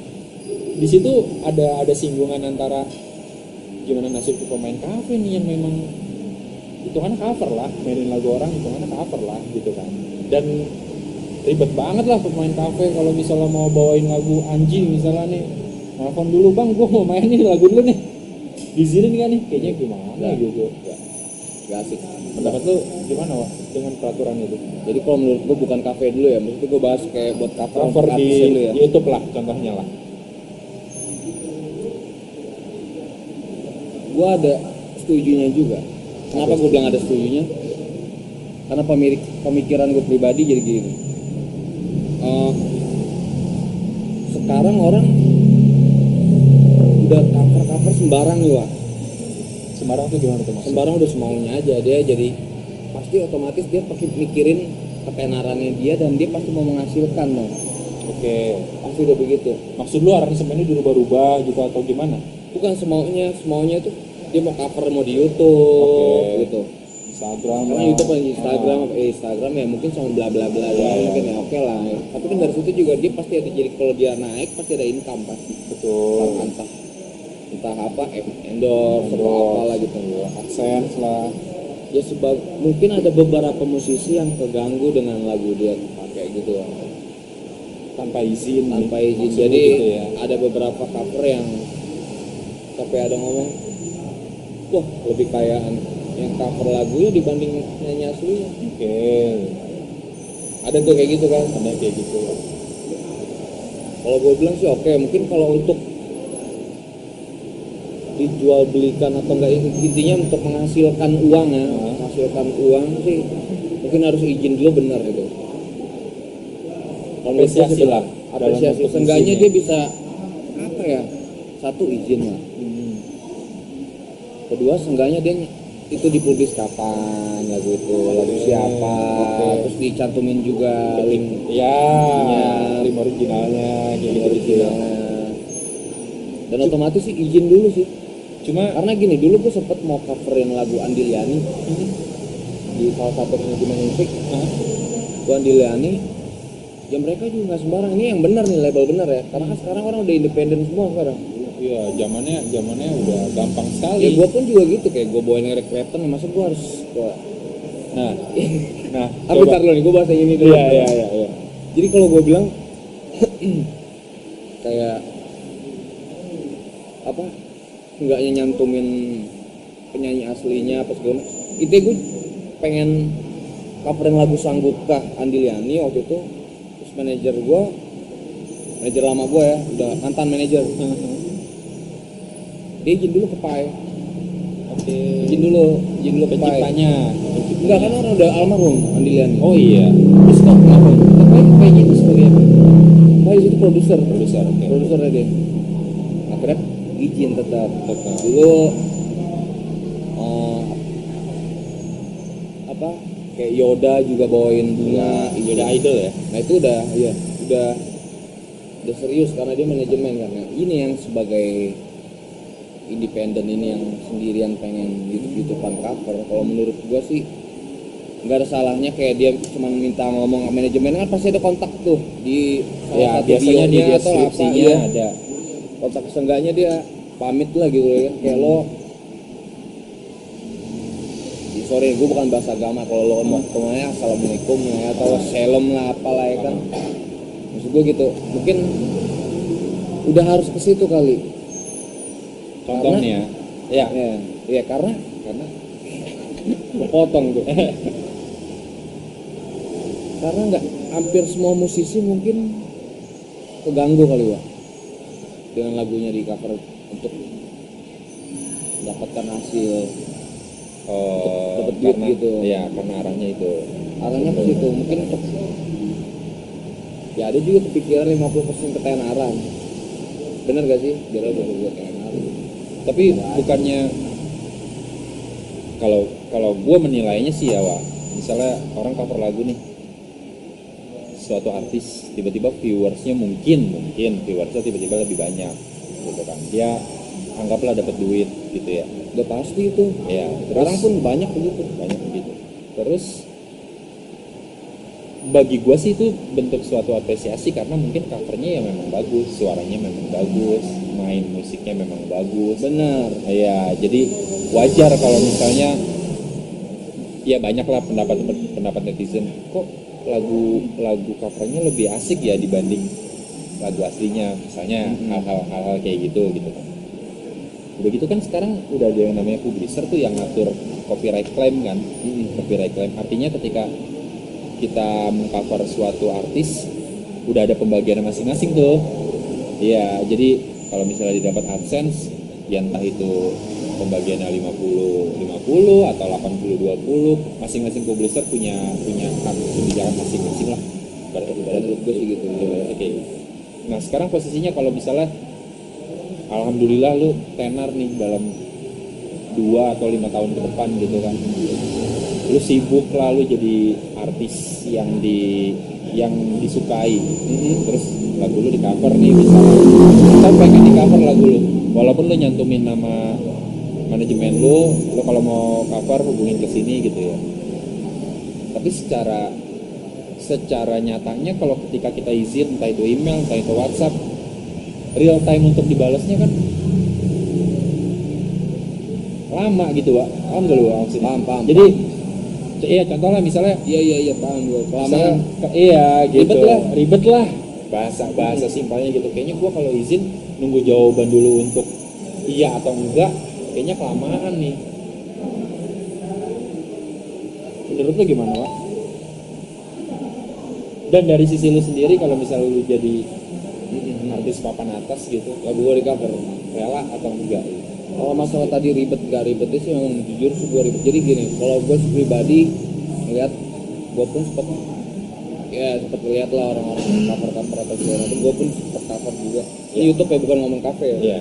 di situ ada singgungan antara gimana nasib pemain kafe nih yang memang hitungannya cover lah, mainin lagu orang hitungannya cover lah gitu kan. Dan ribet banget lah pemain kafe kalau misalnya mau bawain lagu anjing misalnya nih, telepon dulu bang, gue mau mainin lagu dulu nih, diizinin kan nih, kayaknya gimana gitu. Gak asik. Pendapat lu gimana Wak dengan peraturan itu? Jadi kalau menurut gue bukan kafe dulu ya, maksudnya gue bahas kayak buat Cover di dulu ya. YouTube lah contohnya lah. Gue ada setujunya juga. Kenapa gue bilang ada setujunya? Karena pemikiran gue pribadi jadi gini. Sekarang orang udah cover sembarang nih Wak. Sembarang tuh gimana tuh maksudnya? Sembarang udah semaunya aja, dia jadi pasti otomatis dia pasti mikirin ketenarannya dia dan dia pasti mau menghasilkan dong. Oke. Pasti udah begitu. Maksud lu aransemennya dirubah-rubah gitu atau gimana? Bukan semaunya tuh dia mau cover mau di YouTube gitu. Instagram. Karena YouTube dan Instagram ya mungkin sama bla bla bla mungkin ya oke lah. Tapi kan dari situ juga dia pasti ada, jadi kalau dia naik pasti ada income pasti. Betul. Entah apa endorse atau apalah gitu. AdSense lah. Ya mungkin ada beberapa musisi yang terganggu dengan lagu dia pakai gitu ya. Tanpa izin. Jadi gitu ya. ada beberapa cover yang sampai ada ngomong, wah lebih kayaan yang cover lagunya dibanding nyanyi aslinya. Oke. Ada tuh kayak gitu kan? Ada kayak gitu. Kalau gue bilang sih oke, mungkin kalau untuk dijual belikan atau enggak, intinya untuk menghasilkan uang ya, menghasilkan uang sih mungkin harus izin dulu benar gitu. Kalau Apresiasi lah. Apresiasi. Seenggaknya dia bisa apa ya? Satu izin lah. Kedua seenggaknya dia itu dipublis kapan lagu itu, lagu siapa, terus dicantumin juga link link originalnya gitu. Dan otomatis sih izin dulu sih. Cuma Karena gini, dulu gue sempet mau coverin lagu Andiliani di salah satu manajemen musik. Gue Andiliani, ya mereka juga nggak sembarang. Ini yang benar nih, label benar ya. Karena kan sekarang orang udah independen semua sekarang. iya zamannya udah gampang sekali. Ya gue pun juga gitu, kayak gue bawain Eric Clapton, masa gue harus Nah, Aku ntar dulu nih, gue bahas yang ini dulu. Iya. Jadi kalau gue bilang kayak apa, enggaknya nyantumin penyanyi aslinya apa segala, itu gue pengen coverin lagu Sanggupkah Andiliani waktu itu. Terus manajer lama gue ya, udah mantan manajer, dia izin dulu ke Pai, izin dulu ke Pai. Penciptanya. Enggak, kan orang udah almarhum Andi Liani. Oh iya. Terus kok kenapa? Pai itu sebagai apa? Pai itu produser Oke. produsernya dia. Akhirnya izin tetap dulu apa kayak Yoda juga bawain bunga, Yoda Idol ya. nah itu udah serius karena dia manajemen, karena ini yang sebagai independen ini yang sendirian pengen gitu pan cover. Kalau menurut gua sih nggak ada salahnya, kayak dia cuma minta ngomong sama manajemen, kan pasti ada kontak tuh di Ya, salah satu biasanya bio di dia atau apa deskripsinya ya, ada. kontak seenggaknya dia pamit lah gitu ya, kayak lo sorry gue bukan bahasa agama, kalau lo mau kemana assalamualaikum ya atau shalom lah apalah ya kan, maksud gue gitu. Mungkin udah harus ke situ kali. Contohnya ya. Ya karena potong tuh. Karena nggak hampir semua musisi mungkin keganggu kali Wak dengan lagunya di cover untuk mendapatkan hasil dapat duit karena, gitu. Ya, karena arahnya itu. Arahnya ke situ mungkin ya ada juga kepikiran 50% ketenaran. Bener gak sih? Biar lo buat ketenaran. Tapi bukannya kalau gue menilainya sih ya, Wak, misalnya orang cover lagu nih, suatu artis tiba-tiba viewersnya mungkin viewersnya tiba-tiba lebih banyak gitu kan, dia anggaplah dapat duit gitu ya, Udah pasti itu. ya Sekarang terus pun banyak begitu. terus bagi gue sih itu bentuk suatu apresiasi, karena mungkin covernya ya memang bagus, suaranya memang bagus, main musiknya memang bagus. Benar. Ya, jadi wajar kalau misalnya ya banyaklah pendapat netizen, kok lagu covernya lebih asik ya dibanding lagu aslinya, misalnya hal-hal kayak gitu kan. Udah gitu kan sekarang udah ada yang namanya publisher tuh yang ngatur copyright claim kan. Copyright claim artinya ketika kita mengcover suatu artis udah ada pembagian masing-masing tuh. Iya, jadi kalau misalnya didapat AdSense ya entah itu pembagiannya 50-50 atau 80-20, masing-masing publisher punya hak kebijakan masing-masing lah. Ibarat gue sih gitu. Kayak gitu. Nah, sekarang posisinya kalau misalnya alhamdulillah lu tenar nih dalam 2 atau 5 tahun ke depan gitu kan, lu sibuk lah, lu jadi artis yang disukai, terus lagu lu di cover nih misalnya, kita pengen di cover lagu lu, walaupun lu nyantumin nama manajemen lu kalau mau cover hubungin ke sini gitu ya, tapi secara nyatanya kalau ketika kita izin, entah itu email, entah itu WhatsApp, real time untuk dibalasnya kan lama gitu, Pak. Paham gak lu maksudnya? Paham. Jadi iya, contoh lah misalnya Iya paham gue. misalnya, iya gitu. Ribet lah. Bahasa simpelnya gitu. Kayaknya gua kalau izin nunggu jawaban dulu untuk iya atau enggak, kayaknya kelamaan nih. Menurut lu gimana, Pak? Dan dari sisi lu sendiri, kalau misalnya lu jadi artis papan atas gitu, lagu gue di cover, rela atau enggak? Kalau masalah tadi ribet gak ribetnya sih memang jujur sih gue ribet. Jadi gini, kalau gue pribadi ngeliat, gue pun sempet lihat lah orang-orang cover atau segala macam. Gue pun sempet cover juga. Ini YouTube ya, bukan ngomong kafe ya. Iya.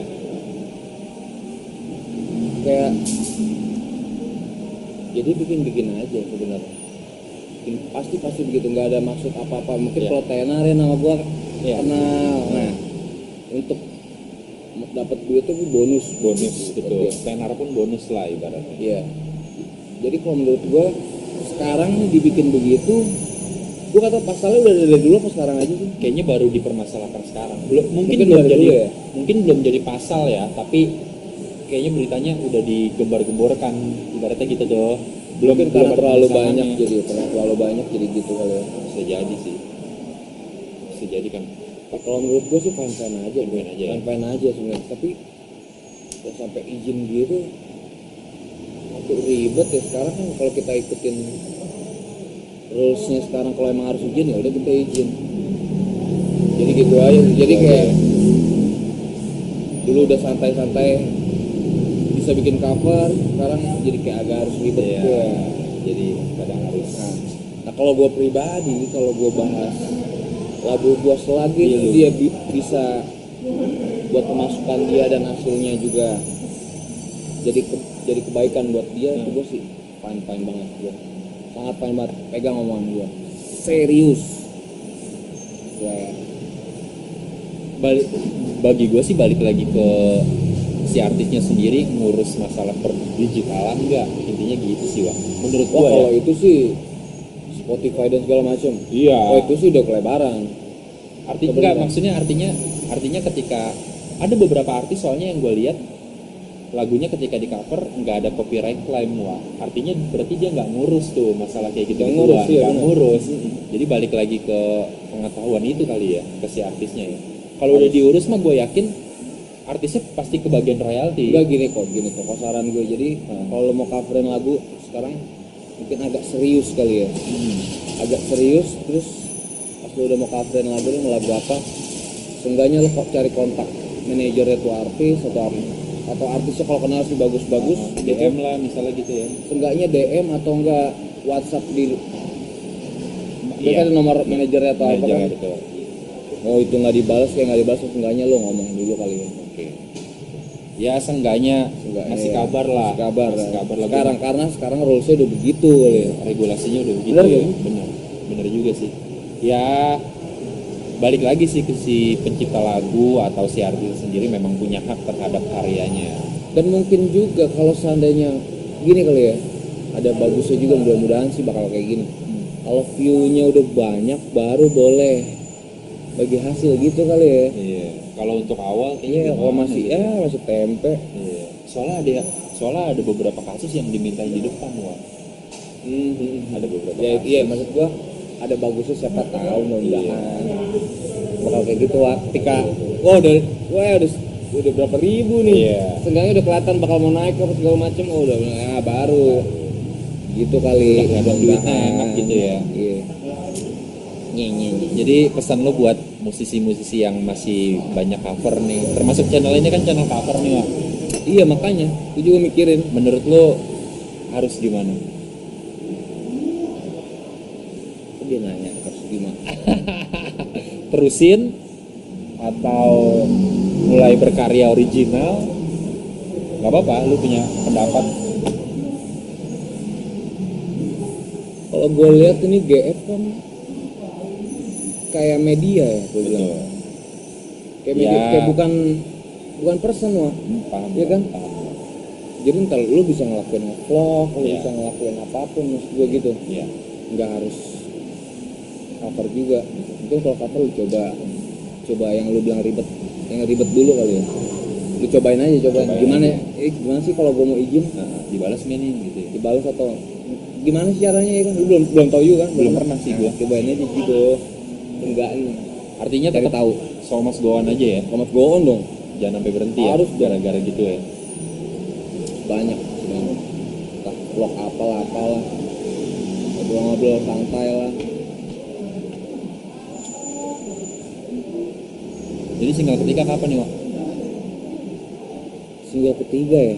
Kayak jadi bikin aja sebenarnya. Pasti begitu, nggak ada maksud apa-apa. Mungkin kalau tenar ya nama gue kenal. Nah, untuk dapat duit itu bonus gitu. Tenar pun bonus lah ibaratnya. Iya. Jadi kalau menurut gue sekarang nih dibikin begitu, gue kata pasalnya udah dari dulu apa sekarang aja sih? Kayaknya baru dipermasalahkan sekarang. Mungkin belum jadi pasal ya, tapi kayaknya beritanya udah digembar-gemborkan ibaratnya gitu doh. Belum karena terlalu banyak jadi gitu kali ya. Bisa jadi sih. Bisa jadi kan. Kalau menurut gue sih fine aja sebenarnya. Tapi ya sampai izin gitu, aku ribet ya sekarang kan. Kalau kita ikutin rulesnya sekarang, kalau emang harus izin ya udah kita izin. Jadi gitu aja. Jadi kayak dulu udah santai-santai, di bisa bikin cover, sekarang jadi kayak agak harus ribet Iya. gue. Jadi kadang harus Nah kalau gue pribadi, kalau gue bahas lagu gue selagi Iya, lu. dia bisa buat pemasukan dia dan hasilnya juga jadi kebaikan buat dia, itu gue sih fine banget gue, sangat fine banget, pegang omongan gue, serius. Ya, bagi gue sih balik lagi ke si artisnya sendiri ngurus masalah perdigitalan enggak, intinya gitu sih Wak menurut wah gue ya. kalau itu sih Spotify dan segala macam, Iya. oh itu sih udah kelebaran. Enggak, maksudnya artinya ketika ada beberapa artis soalnya yang gue lihat lagunya ketika di cover nggak ada copyright claim, Wak artinya berarti dia nggak ngurus tuh masalah kayak gitu Nggak ngurus, iya, nggak benar. ngurus. Jadi balik lagi ke pengetahuan itu kali ya ke si artisnya ya. Kalau udah diurus mah gue yakin artisnya pasti kebagian royalti. Enggak gini kok saran gue, jadi kalau lo mau coverin lagu sekarang mungkin agak serius kali ya, agak serius, terus pas lo udah mau coverin lagu, lo mau lagu apa, seenggaknya lo cari kontak manajernya tuh artis atau artisnya kalau kenal sih bagus-bagus, DM lah misalnya gitu ya. seenggaknya DM atau enggak WhatsApp di dia Iya. kan nomor manajernya atau apa Manajer, kan. betul. Oh itu nggak dibalas, kayak nggak dibalas, seenggaknya lo ngomong dulu kali ya. Oke. Ya seenggaknya masih Iya, kabar lah. masih kabar, Masih kabar lah. sekarang karena sekarang rulesnya udah begitu kali ya. Regulasinya udah begitu Bener ya. ya? Bener juga sih. Ya balik lagi sih ke si pencipta lagu atau si artis sendiri memang punya hak terhadap karyanya. Dan mungkin juga kalau seandainya gini kali ya, ada bagusnya juga, mudah-mudahan sih bakal kayak gini. Kalau view-nya udah banyak baru boleh bagi hasil gitu kali ya. Iya. Kalau untuk awal Iya, kayaknya kalau gimana masih gitu. masih tempe. Iya. Soalnya ada beberapa kasus yang dimintain di depan, Wak. Ada beberapa Ya kasus. iya, maksud gua ada bagusnya, siapa tahu mudah-mudahan bakal kayak gitu. Ketika udah berapa ribu nih, Iya. seenggaknya udah kelihatan bakal mau naik apa segala macam, udah baru gitu kali. Udah kelihatan duitnya enak gitu ya. Iya. Nye. Jadi pesan lo buat musisi-musisi yang masih banyak cover nih, termasuk channel ini kan channel cover nih, Wak. Iya makanya, gue juga mikirin. Menurut lo harus gimana? Kok dia nanya harus gimana? Terusin atau mulai berkarya original? Gak apa-apa, lu punya pendapat. Kalau gue lihat ini GF kan kayak media ya, gue bilang. Kayak media, Ya. kayak bukan person wah. Paham? Iya kan? Paham. Jadi ntar lu bisa ngelakuin vlog, lu Iya. bisa ngelakuin apapun, maksud gue gitu. Iya. Nggak harus cover juga. Mungkin kalau cover lu coba yang lu bilang ribet, yang ribet dulu kali ya. Lu cobain aja. Cobain Gimana? aja. Gimana sih kalau gue mau izin? Nah, dibalas nggak nih gitu ya? Dibalas atau gimana sih caranya ya kan? Lu belum tahu juga kan? Belum pernah sih gua. Cobain aja gitu. Enggak ini. Artinya Cari tetap tahu. so mas go on aja ya, Komat go on dong. jangan sampai berhenti ya, Harus dong. gara-gara gitu ya. Banyak. Entah vlog apalah. Ngobrol-ngobrol santai lah. Jadi single ketiga kapan nih, Wak? Single ketiga ya.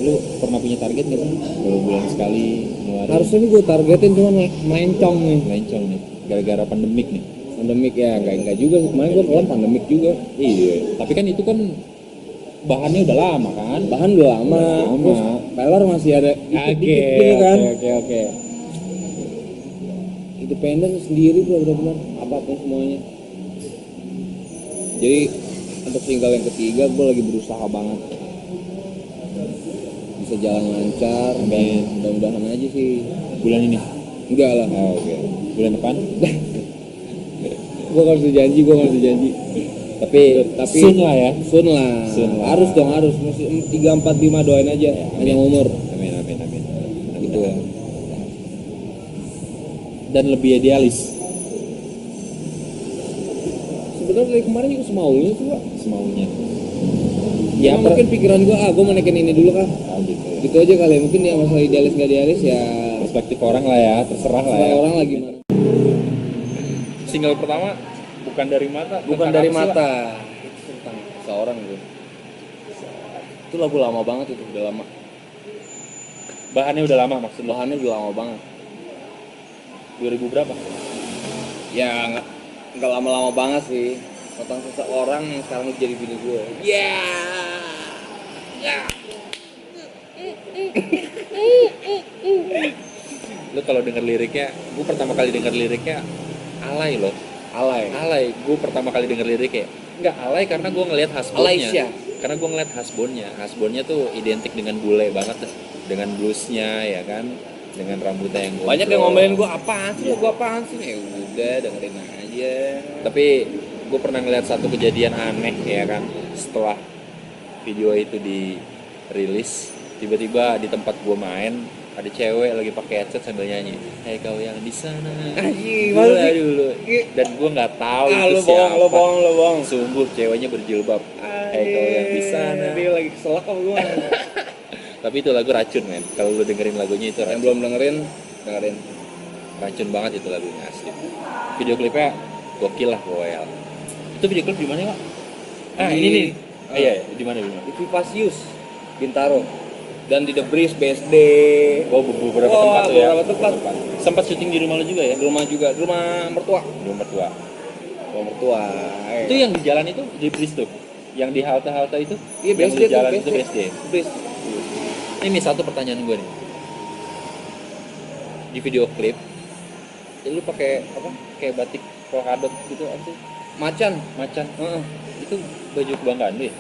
Lu pernah punya target nggak sih? Berapa bulan sekali ngeluarin? Harusnya nih gue targetin cuman melencong nih. Lencong nih, gara-gara pandemik nih. Pandemik ya, enggak juga. Kemarin gue keluar pandemik juga. Iya. Tapi kan itu kan bahannya udah lama kan? Bahan udah lama. Udah lama. Terus peler masih ada dikit-dikit gitu kan. Oke. Independen sendiri gue benar-benar apapun semuanya. Jadi untuk single yang ketiga gue lagi berusaha banget bisa jalan lancar. Amin. Mudah-mudahan aja sih. Bulan ini. Enggak lah. Oke. Bulan depan. Gue nggak bisa janji. Tapi soon lah ya. Soon lah. Harus dong, harus. Masih 3, 4, 5 doain aja. Hanya umur. Amin. Gitu ya. Dan lebih idealis Sebenarnya dari kemarin juga semaunya sih Pak. semaunya. Ya mungkin pikiran gue, gue mau naikin ini dulu kah. Gitu ya. Gitu aja kali ya. Mungkin ya masalah idealis nggak idealis ya. Perspektif orang lah ya, terserah lah ya. Orang lagi mana. Single pertama bukan dari mata. Bukan tentang dari apa sih, Wak? mata. Itu tentang seorang gue. Itu lagu lama banget, itu udah lama. Bahannya udah lama maksud lo? Bahannya udah lama banget. 2000 berapa? Ya nggak lama-lama banget sih. Tentang seseorang yang sekarang jadi bini gue. Ya. Lu kalau denger liriknya, gue pertama kali denger liriknya alay loh. Alay. Gue pertama kali denger liriknya nggak alay karena gue ngelihat hasbonnya. Alay, Karena gue ngeliat hasbonnya tuh identik dengan bule banget tuh. Dengan bluesnya ya kan, dengan rambutnya yang gondrong. Banyak yang ngomelin gue apaan sih? Ya udah dengerin aja. Tapi gue pernah ngeliat satu kejadian aneh ya kan, setelah video itu dirilis, tiba-tiba di tempat gue main ada cewek lagi pakai headset sambil nyanyi, "Hai kau yang di sana." Anjing, Gila malu sih. dulu. Dan gue nggak tahu Ah, itu lu siapa. bohong. Sungguh ceweknya berjilbab. "Hai kau yang di sana." Dia lagi keselak apa gue? Tapi itu lagu racun men. Kalau lu dengerin lagunya itu Yang racun. belum dengerin. Racun banget itu lagunya asli. Video klipnya gokil lah pokoknya. Itu video klip di mana, Pak? Ah, Di- ini nih. ah. Iya, di mana? Di Vivasius, Bintaro. Dan di The Breeze BSD. Oh, beberapa Oh, tempat tuh ya. beberapa tempat. Sempat syuting di rumah lu juga ya? Di rumah juga, di rumah mertua. Di rumah mertua. Rumah mertua. Itu yang di jalan itu di Breeze tuh. Yang di halte-halte itu? Iya, yang BSD di tuh, jalan BSD. itu BSD. Breeze. Ini satu pertanyaan gue nih. Di video klip lu pakai apa? Kayak batik polkadot gitu apa sih? Macan. Itu baju kebanggaan lu ya?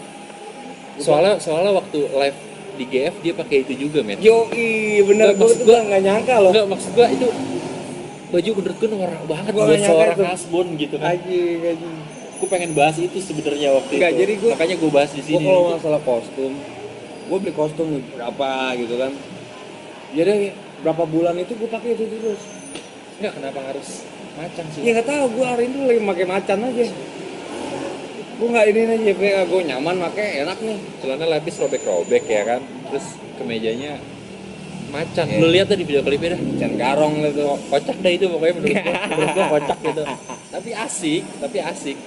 Soalnya waktu live di GF dia pakai itu juga, men. Yoi, bener. Nggak, Gue maksud tuh gua- nggak nyangka loh. Enggak, maksud gua itu baju menurut gue norak banget Gua buat nggak nyangka seorang itu. hasbon gitu kan. Anjing. Gue pengen bahas itu sebenarnya waktu Nggak, itu. jadi gua- makanya gue bahas di Gue sini. kalau masalah kostum, gue beli kostum nih, berapa gitu kan. Jadi berapa bulan itu gue pakai itu terus. Enggak, kenapa harus macan sih? Ya nggak tahu, gue hari ini lagi pakai macan aja. Gue nggak ini aja, gue nyaman pakai, enak nih. Celana lapis robek-robek ya kan. Terus kemejanya macan. Iya. Lu lihat tuh di video klipnya dah. Macan garong gitu. Kocak dah itu pokoknya menurut gua kocak gitu. Tapi asik.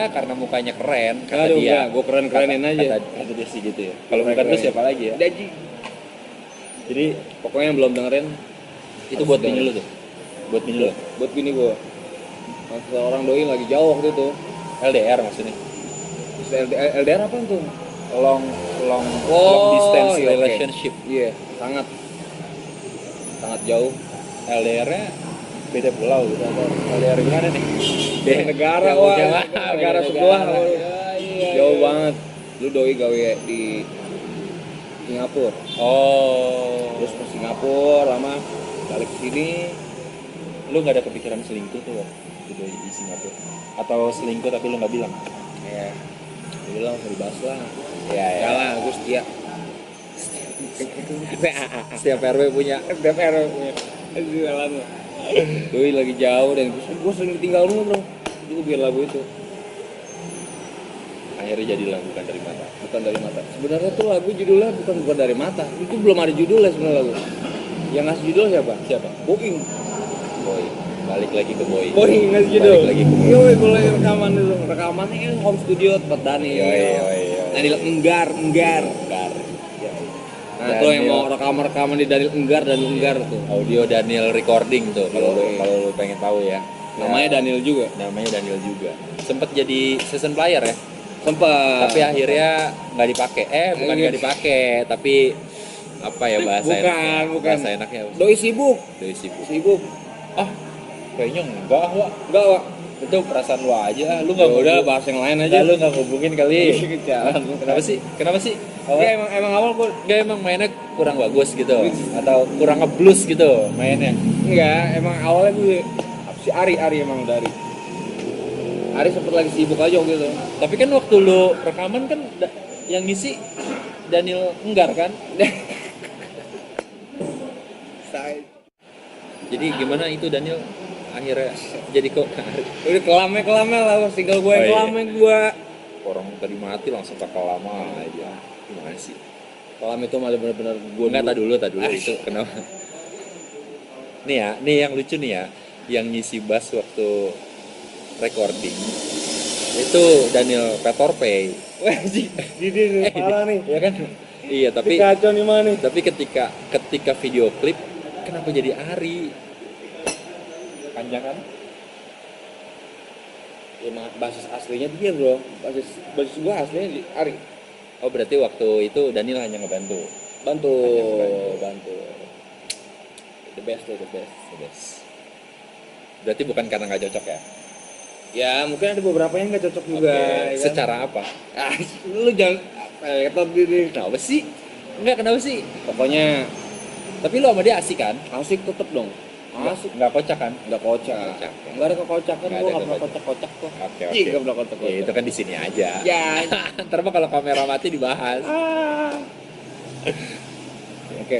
Karena mukanya keren kata Aduh, dia. gue keren-kerenin aja. Kata dia sih gitu ya. Kalau bukan lu siapa lagi ya? Daji. Jadi Pokoknya yang belum dengerin itu buat bini lu tuh. Buat bini lu. buat bini gue. Masalah orang doi lagi jauh waktu itu. LDR maksudnya. Terus LDR apa tuh? Long Oh, distance iya, oke. relationship. Iya, sangat jauh. LDR-nya beda pulau gitu atau LDR gimana nih? Beda negara, Ya, wah. udah lah, Negara beda sebelah. negara. Wah. Iya. Jauh banget. Lu doi gawe di Singapura. Oh. Terus ke Singapura lama balik ke sini. Lu nggak ada kepikiran selingkuh tuh waktu di Singapura? Atau selingkuh tapi lu nggak bilang? Ya, dia bilang usah dibahas lah. Ya Ya lah, gue setia. Setiap RW punya. Setiap era punya. Aduh, lama. Doi lagi jauh dan gue sering ditinggal rumah bro. Itu gue bikin lagu itu. Akhirnya jadilah bukan dari mata. Bukan dari mata. Sebenarnya tuh lagu judulnya bukan dari mata. Itu belum ada judulnya sebenarnya lagu. Yang ngasih judul siapa? Boeing. Boy. Balik lagi ke Boy. Boeing ngasih judul. Balik lagi ke Boy. Yoi, mulai rekaman itu. Rekamannya kan home studio tempat Dani. Yoi. Daniel Enggar. Enggak. Nah, tuh yang mau rekaman di Daniel Enggar tuh. Audio Daniel recording tuh kalau Yoi. lu pengen tahu ya. Namanya Daniel juga. Namanya Daniel juga. Sempet jadi season player ya. Sempat. Tapi akhirnya nggak dipakai. Bukan nggak dipakai, tapi apa ya bahasa enaknya? Bukan. Bahasa enaknya apa sih? Doi sibuk. Dari sibuk. Sibuk. Ah, kayaknya enggak, Wak. Enggak, Wak. Itu perasaan lu aja. Lu Ya nggak udah ngubung- bahas yang lain Nggak, aja. lu nggak ngubungin kali. Jalan. Kenapa sih? Ya, emang awal gua Enggak, emang mainnya kurang bagus gitu atau kurang ngeblues gitu mainnya. enggak, emang awalnya gue si Ari emang dari Ari sempet lagi sibuk aja gitu. Tapi kan waktu lu rekaman kan yang ngisi Daniel Enggar kan. Jadi gimana itu Daniel akhirnya jadi kok Udah kelame lah, tinggal gue yang Oh, iya. kelame gue. orang tadi mati langsung kakak lama aja. Gimana sih? Kelame itu malah bener-bener gue Enggak, tak dulu itu kenapa? Nih yang lucu nih ya, yang ngisi bass waktu recording Itu Daniel Petorpey. Wah, ini parah nih. Ya kan? Iya, tapi Kacau nih mana nih? tapi ketika video klip kenapa jadi Ari? Panjang kan? Ya basis aslinya dia bro. Basis gua aslinya di Ari. Oh, berarti waktu itu Daniel hanya ngebantu. Bantu. The best. Berarti bukan karena nggak cocok ya? Ya mungkin ada beberapa yang nggak cocok juga. Oke. Ya kan? Secara apa? Lu jangan ketot gini. Kenapa sih? Kenapa sih? Pokoknya Tapi lo sama dia asik kan? asik tetep dong. Asik. Nggak kocak kan? Nggak kocak. Kocak. Nggak ada kekocakan. Nggak Gua ada nggak pernah kekocak. kocak-kocak kok. Oke. Iya nggak pernah kocak-kocak. Ya, itu kan di sini aja. Ya. Ntar mah kalau kamera mati dibahas. Oke.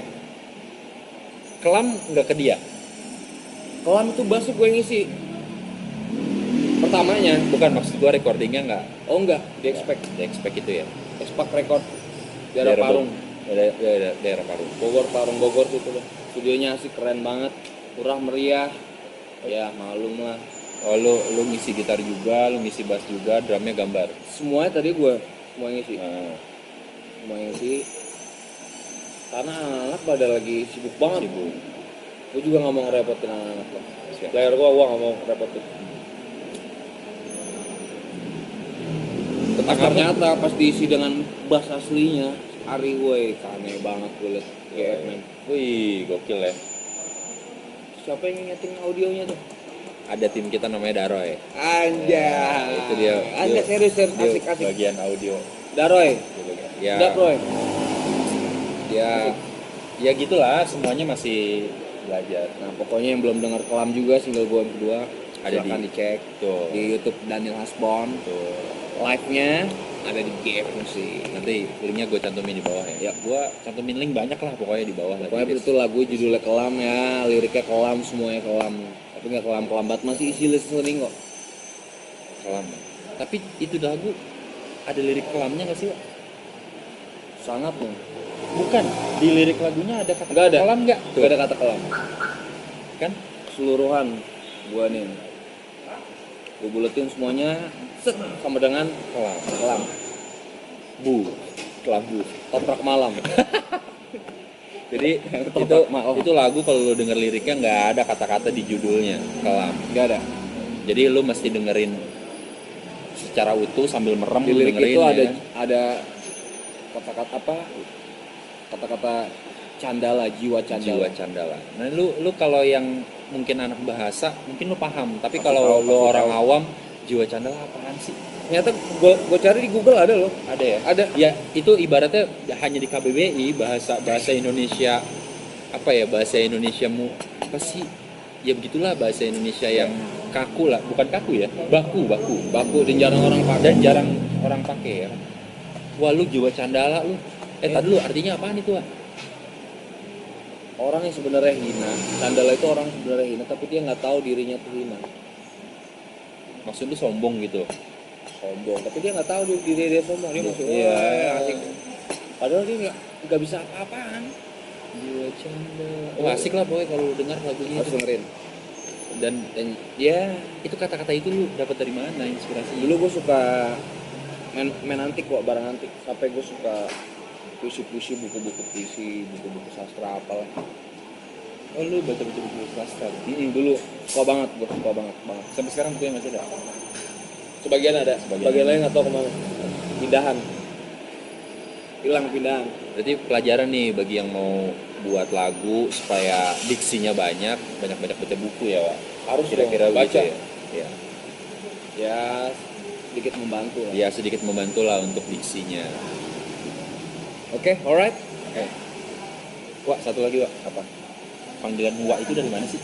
Kelam nggak ke dia? Kelam itu basu gue ngisi. Pertamanya. Bukan, maksud gua recordingnya nggak? Oh enggak. Di expect. Di expect itu ya? Expak record. Daerah Parung. Daerah Parung. Bogor, Parung Bogor situ loh. Studionya sih keren banget, murah meriah. Ya malum lah. Oh, lu ngisi gitar juga, lu ngisi bass juga, drumnya gambar. Semuanya tadi gue semua ngisi. Nah, Semua ngisi. Karena anak-anak pada lagi sibuk banget. sibuk. Gue juga nggak mau ngerepotin anak-anak lah. Siap. Player gue nggak mau ngerepotin. Tentang apa? Ternyata pas diisi dengan bass aslinya, Ari woi, aneh banget gue liat GF men. Wih, gokil ya. Siapa yang nyeting audionya tuh? Ada tim kita namanya Daroy. Anjay. Itu dia. Anjay serius Dia asik-asik. bagian audio. Daroy. Ya, Udah Roy. ya gitulah, semuanya masih belajar. Nah pokoknya yang belum dengar Kelam juga single gue yang kedua Ada silahkan di- dicek Tuh. di YouTube Daniel Hasbon. Tuh. Live-nya ada di GF Musik. Nanti linknya gue cantumin di bawah ya. Ya. Gue cantumin link banyak lah pokoknya di bawah. Pokoknya lagi, itu lagu judulnya Kelam ya, liriknya Kelam, semuanya Kelam. Tapi nggak kelam banget, masih isi listening kok. Kelam. Tapi itu lagu ada lirik kelamnya nggak sih, Wak? Sangat loh. Bukan, di lirik lagunya ada kata Nggak ada. kelam nggak? Gak ada kata kelam. Kan? Keseluruhan gua nih. Gua buletin semuanya set sama dengan Kelam. Kelam. Kelam bu. Toprak malam. Jadi itu lagu kalau lo denger liriknya nggak ada kata-kata di judulnya kelam. Gak ada. Jadi lo mesti dengerin secara utuh sambil merem Di lo lirik dengerin itu ya. ada kata-kata apa? Kata-kata candala, jiwa Jiwa candala. candala. Nah lu kalau yang mungkin anak bahasa mungkin lu paham, tapi Pasti kalau tahu, lu pasti orang tahu. awam jiwa candala apaan sih? Ternyata gua cari di Google ada loh. Ada ya? Ada. Ya itu ibaratnya hanya di KBBI bahasa Indonesia apa ya, bahasa Indonesiamu apa sih? Ya begitulah bahasa Indonesia yang kaku lah, bukan kaku ya, baku. Baku dan jarang orang pakai. Dan jarang orang pakai ya. Wah lu jiwa candala lu. Tadi lu artinya apaan itu, Wak? Orang yang sebenarnya hina. Candala itu orang yang sebenarnya hina, tapi dia nggak tahu dirinya tuh hina. Maksud lu sombong gitu. Sombong, tapi dia nggak tahu diri dia sombong. Dia masih Iya. wah, asik. Padahal dia nggak bisa apa-apaan. Jiwa candala. Wah asik lah pokoknya kalau lu dengar lagunya Harus itu. dengerin. Dan Ya, itu kata-kata itu lu dapat dari mana inspirasinya? dulu gue suka main antik kok, barang antik. Sampai gue suka puisi-puisi, buku-buku puisi, buku-buku sastra apalah. Oh lu baca buku sastra. Dulu suka banget, gue suka banget. Sampai sekarang bukunya masih ada. Sebagian ada, Sebagian. sebagian lain nggak tahu kemana. Pindahan, hilang pindahan. Berarti pelajaran nih bagi yang mau buat lagu supaya diksinya banyak baca buku ya, Wak. Harus Kira-kira dong, baca. begitu ya. Iya. Ya sedikit membantu lah. Ya sedikit membantu lah untuk diksinya. Oke, alright. Oke. Wak, satu lagi, Wak. Apa? Panggilan Wak itu dari mana sih?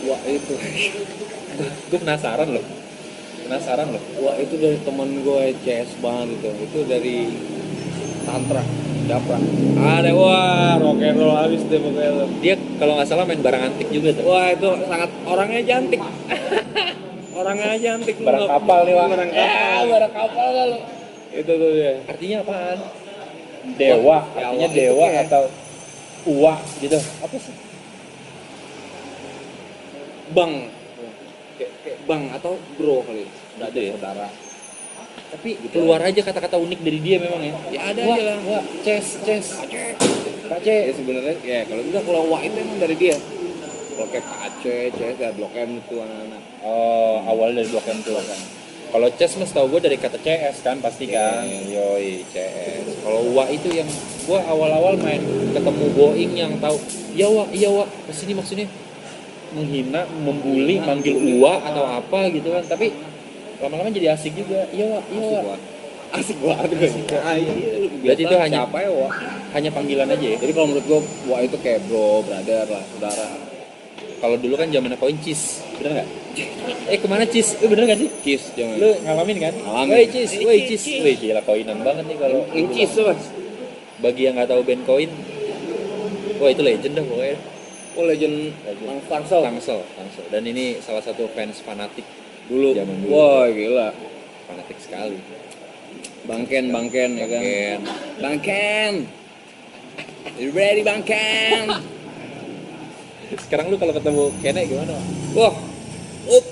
Wah itu, Gue penasaran loh. wah itu dari temen gue CS banget itu. Itu dari Tantra, Dapra. Ada wah rock and roll habis deh pokoknya. Dia kalau nggak salah main barang antik juga tuh. Wah itu sangat orangnya cantik. Orangnya cantik. Barang kapal nih, Wak. Barang kapal. Barang kapal kan lo. Itu tuh dia. Artinya apaan? Dewa, Ya, artinya Wak itu dewa kayak- atau uwa gitu. Apa sih? Bang. Kayak bang atau bro kali. Gitu ya? Saudara. Tapi keluar aja kata-kata unik dari dia memang ya. Ya ada Wah, aja lah. Wah, Ces. Pace ya sebenarnya ya kalau enggak kalau wah itu emang dari dia. Kalau kayak Pace, CS ya Blok M itu anak-anak. Oh, awal dari Blok M tuh kan. Kalau Ces mas tau gue dari kata CS kan pasti kan. Yoi, CS. Kalau Wak itu yang gue awal-awal main ketemu Boeing yang tahu. Iya Wak, kesini maksudnya menghina, membuli, manggil Uwa atau apa gitu kan. Tapi lama-lama jadi asik juga. Iya Wak. Asik banget gue. Berarti itu hanya siapa ya wah? hanya panggilan aja ya. Jadi kalau menurut gue wah itu kayak bro, brother lah, saudara. Kalau dulu kan zamannya koin Cis, bener nggak? Kemana Cis? Bener nggak sih? Kiss jangan. Lu ngalamin kan? Ngalamin. Woi Cis, woi gila koinan banget nih kalau Kiss mas. bagi yang nggak tahu band koin, wah itu legend dah pokoknya. Oh legend Tangsel. Tangsel. Dan ini salah satu fans fanatik Dulu. zaman dulu. Wah gila. Fanatik sekali. Bangken ya kan. Bangken. Bangken. You ready Bangken? Sekarang lu kalau ketemu Kene gimana? Wah. Up.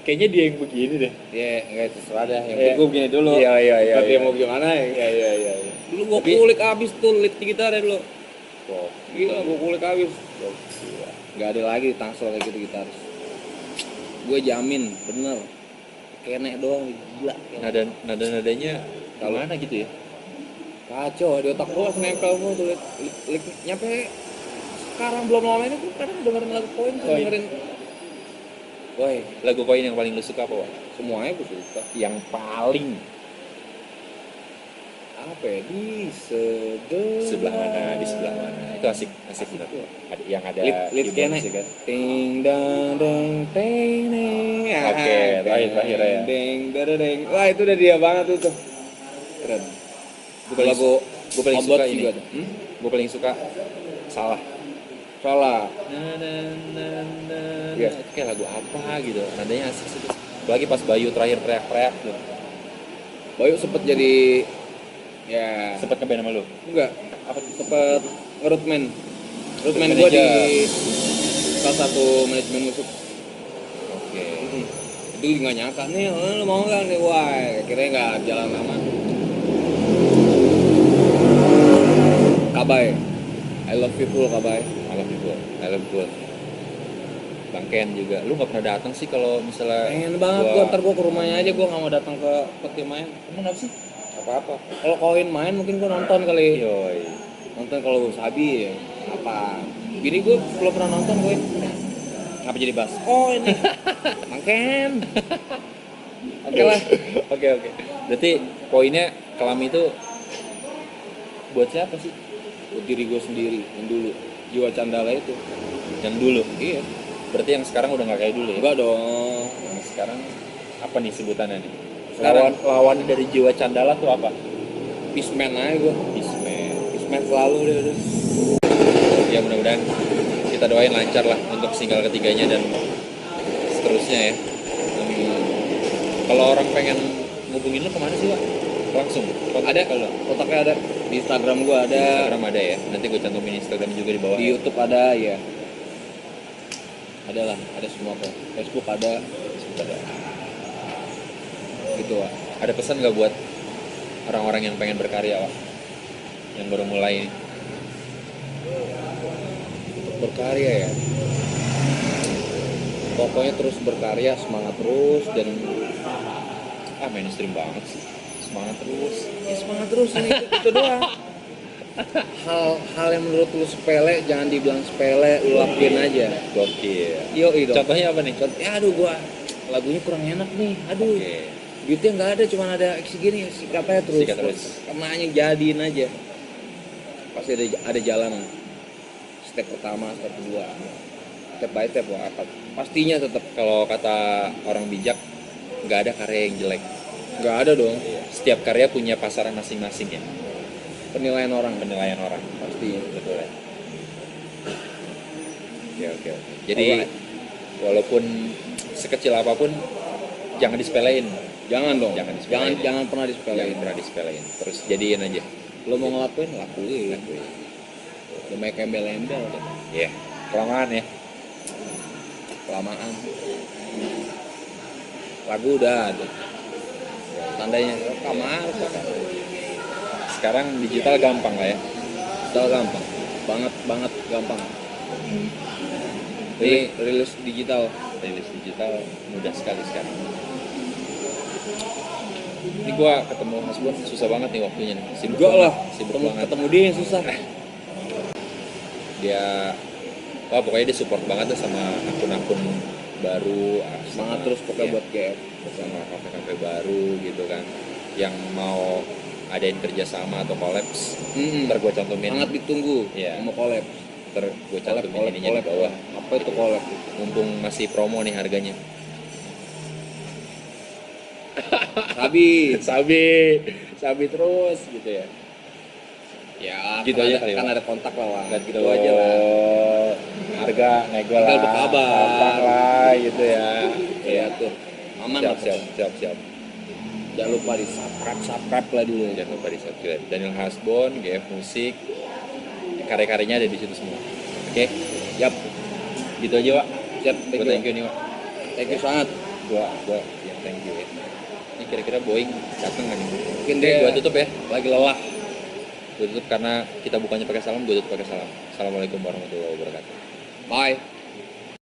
Kayaknya dia yang begini deh. Ya enggak terserah dah. Yang Iya. penting gue begini dulu. Iya. Kalau dia mau gimana ya. Iya. Dulu gue kulik abis tuh lihat gitar ya dulu. Wow. Gila gue kulik abis. Gak ada lagi di Tangsel kayak gitu gitaris. Gue jamin bener. Kene doang gila. Nada-nadanya gimana gitu ya? Kacau di otak gue langsung nempel semua tuh lick nyampe sekarang belum lama ini gue kadang dengerin lagu koin tuh Koin. dengerin. Woi Lagu koin yang paling lu suka apa, Wak? semuanya gue suka. Yang paling Apa ya di sebelah mana? Di sebelah mana? Itu asik benar. Ada yang ada Lead di Kene. bonus ya kan? Ting dang deng teng neng. Oke, terakhir ya. Deng deng. Wah itu udah dia banget tuh. Keren. Gue lagu gue paling Obot suka ini. juga tuh. Gue paling suka salah. Salah. Iya. Itu kayak lagu apa gitu. Nadanya asik sih. Apalagi pas Bayu terakhir teriak-teriak tuh. Bayu sempet jadi ya Sempet ngeband sama lu. enggak apa sempet ngerutmen Rootman gue di manager. salah satu manajemen musik. Oke. Itu nggak nyangka nih lu mau nggak nih wah akhirnya nggak jalan lama. Kabay I love people Kabay. I love you. Bang Ken juga. Lu nggak pernah datang sih kalau misalnya Pengen banget gua ntar gua ke rumahnya aja gua nggak mau datang ke tim main. Emang apa sih? Apa kalau koin main mungkin gua nonton kali. Yoi. Nonton kalau Sabi ya apa bini gua belum pernah nonton koin. Ngapa jadi bahas oh ini Mangken. Oke lah. Oke. Berarti poinnya kelam itu buat siapa sih? Buat diri gua sendiri yang dulu jiwa candala itu. Yang dulu. Iya. Berarti yang sekarang udah nggak kayak dulu ya? Enggak dong. Yang sekarang apa nih sebutannya nih? Sekarang- Lawan dari jiwa candala tuh apa? Peaceman aja gua. Bismen. Peaceman selalu deh udah. Ya mudah-mudahan kita doain lancar lah untuk single ketiganya dan seterusnya ya. Kalau orang pengen ngubungin lu kemana sih, Wak? Langsung kontak Ada ke lu. otaknya ada di Instagram gua Di ada. Instagram ada ya. Nanti gue cantumin Instagram juga di bawah. Di YouTube ada ya. Ada lah, ada semua kok. Facebook ada, gitu lah. Ada pesan nggak buat orang-orang yang pengen berkarya, Wak? Yang baru mulai ini. Berkarya ya. Pokoknya terus berkarya, semangat terus dan Mainstream banget sih. Semangat terus. ya semangat terus ini itu doang. Hal yang menurut lu sepele jangan dibilang sepele, lu lakuin aja. Gokil. Yo itu. Contohnya apa nih? Ya aduh gua lagunya kurang enak nih. Aduh. Oke. Duitnya nggak ada, cuma ada segini, sikat aja terus. Sikat terus. Kenanya jadiin aja. Pasti ada jalan. Step pertama, step kedua. Step by step wah apa. Pastinya tetap Kalau kata orang bijak, nggak ada karya yang jelek. nggak ada dong Setiap karya punya pasaran masing-masing ya. penilaian orang. Penilaian orang. Pasti. Betul ya. Oke. Jadi Alright. walaupun sekecil apapun, jangan disepelein. Jangan dong. Jangan disepelein. Jangan pernah Jangan disepelein. pernah disepelein. Terus jadiin aja. Lo mau ngelakuin, lakuin. Lo main embel-embel deh. Iya. Kelamaan ya. Kelamaan. Lagu udah ada. tandanya kamar Sekarang digital gampang lah ya. udah gampang banget gampang. Ini rilis digital. Rilis digital mudah sekali sekarang. Ini gua ketemu Hasbun susah banget nih waktunya nih. Sibuk Enggak banget, lah, sibuk ketemu, banget. ketemu dia yang susah. Dia pokoknya dia support banget tuh sama akun-akun baru, Semangat terus pokoknya iya, buat GF. sama kafe-kafe baru gitu kan, yang mau adain kerjasama atau collabs. Ntar gue cantumin, Sangat ditunggu. Iya. Mau collab. ntar gue cantumin ininya di bawah. Apa itu collab? Mumpung masih promo nih harganya. Habis. sabi terus gitu ya. Ya, Gitu kan aja ada, kali, kan Pak. ada kontak lah, Wang. Nggak Gitu aja lah. Harga nego lah. Tinggal berkabar. Gampang lah gitu ya. Iya tuh. Aman lah. Siap. Jangan lupa di subscribe lah dulu. Jangan lupa di subscribe. Daniel Hasbon, GF Musik, karya-karyanya ada di situ semua. Oke, Yap. gitu aja Wak. Siap. Gua thank you nih Wak. Thank you sangat. Gua yang thank you ya. Ini kira-kira Boeing dateng nggak nih? Mungkin Oke, dia gua tutup ya. lagi lelah. Gua tutup karena kita bukannya pakai salam, gua tutup pakai salam. Assalamualaikum warahmatullahi wabarakatuh. Bye.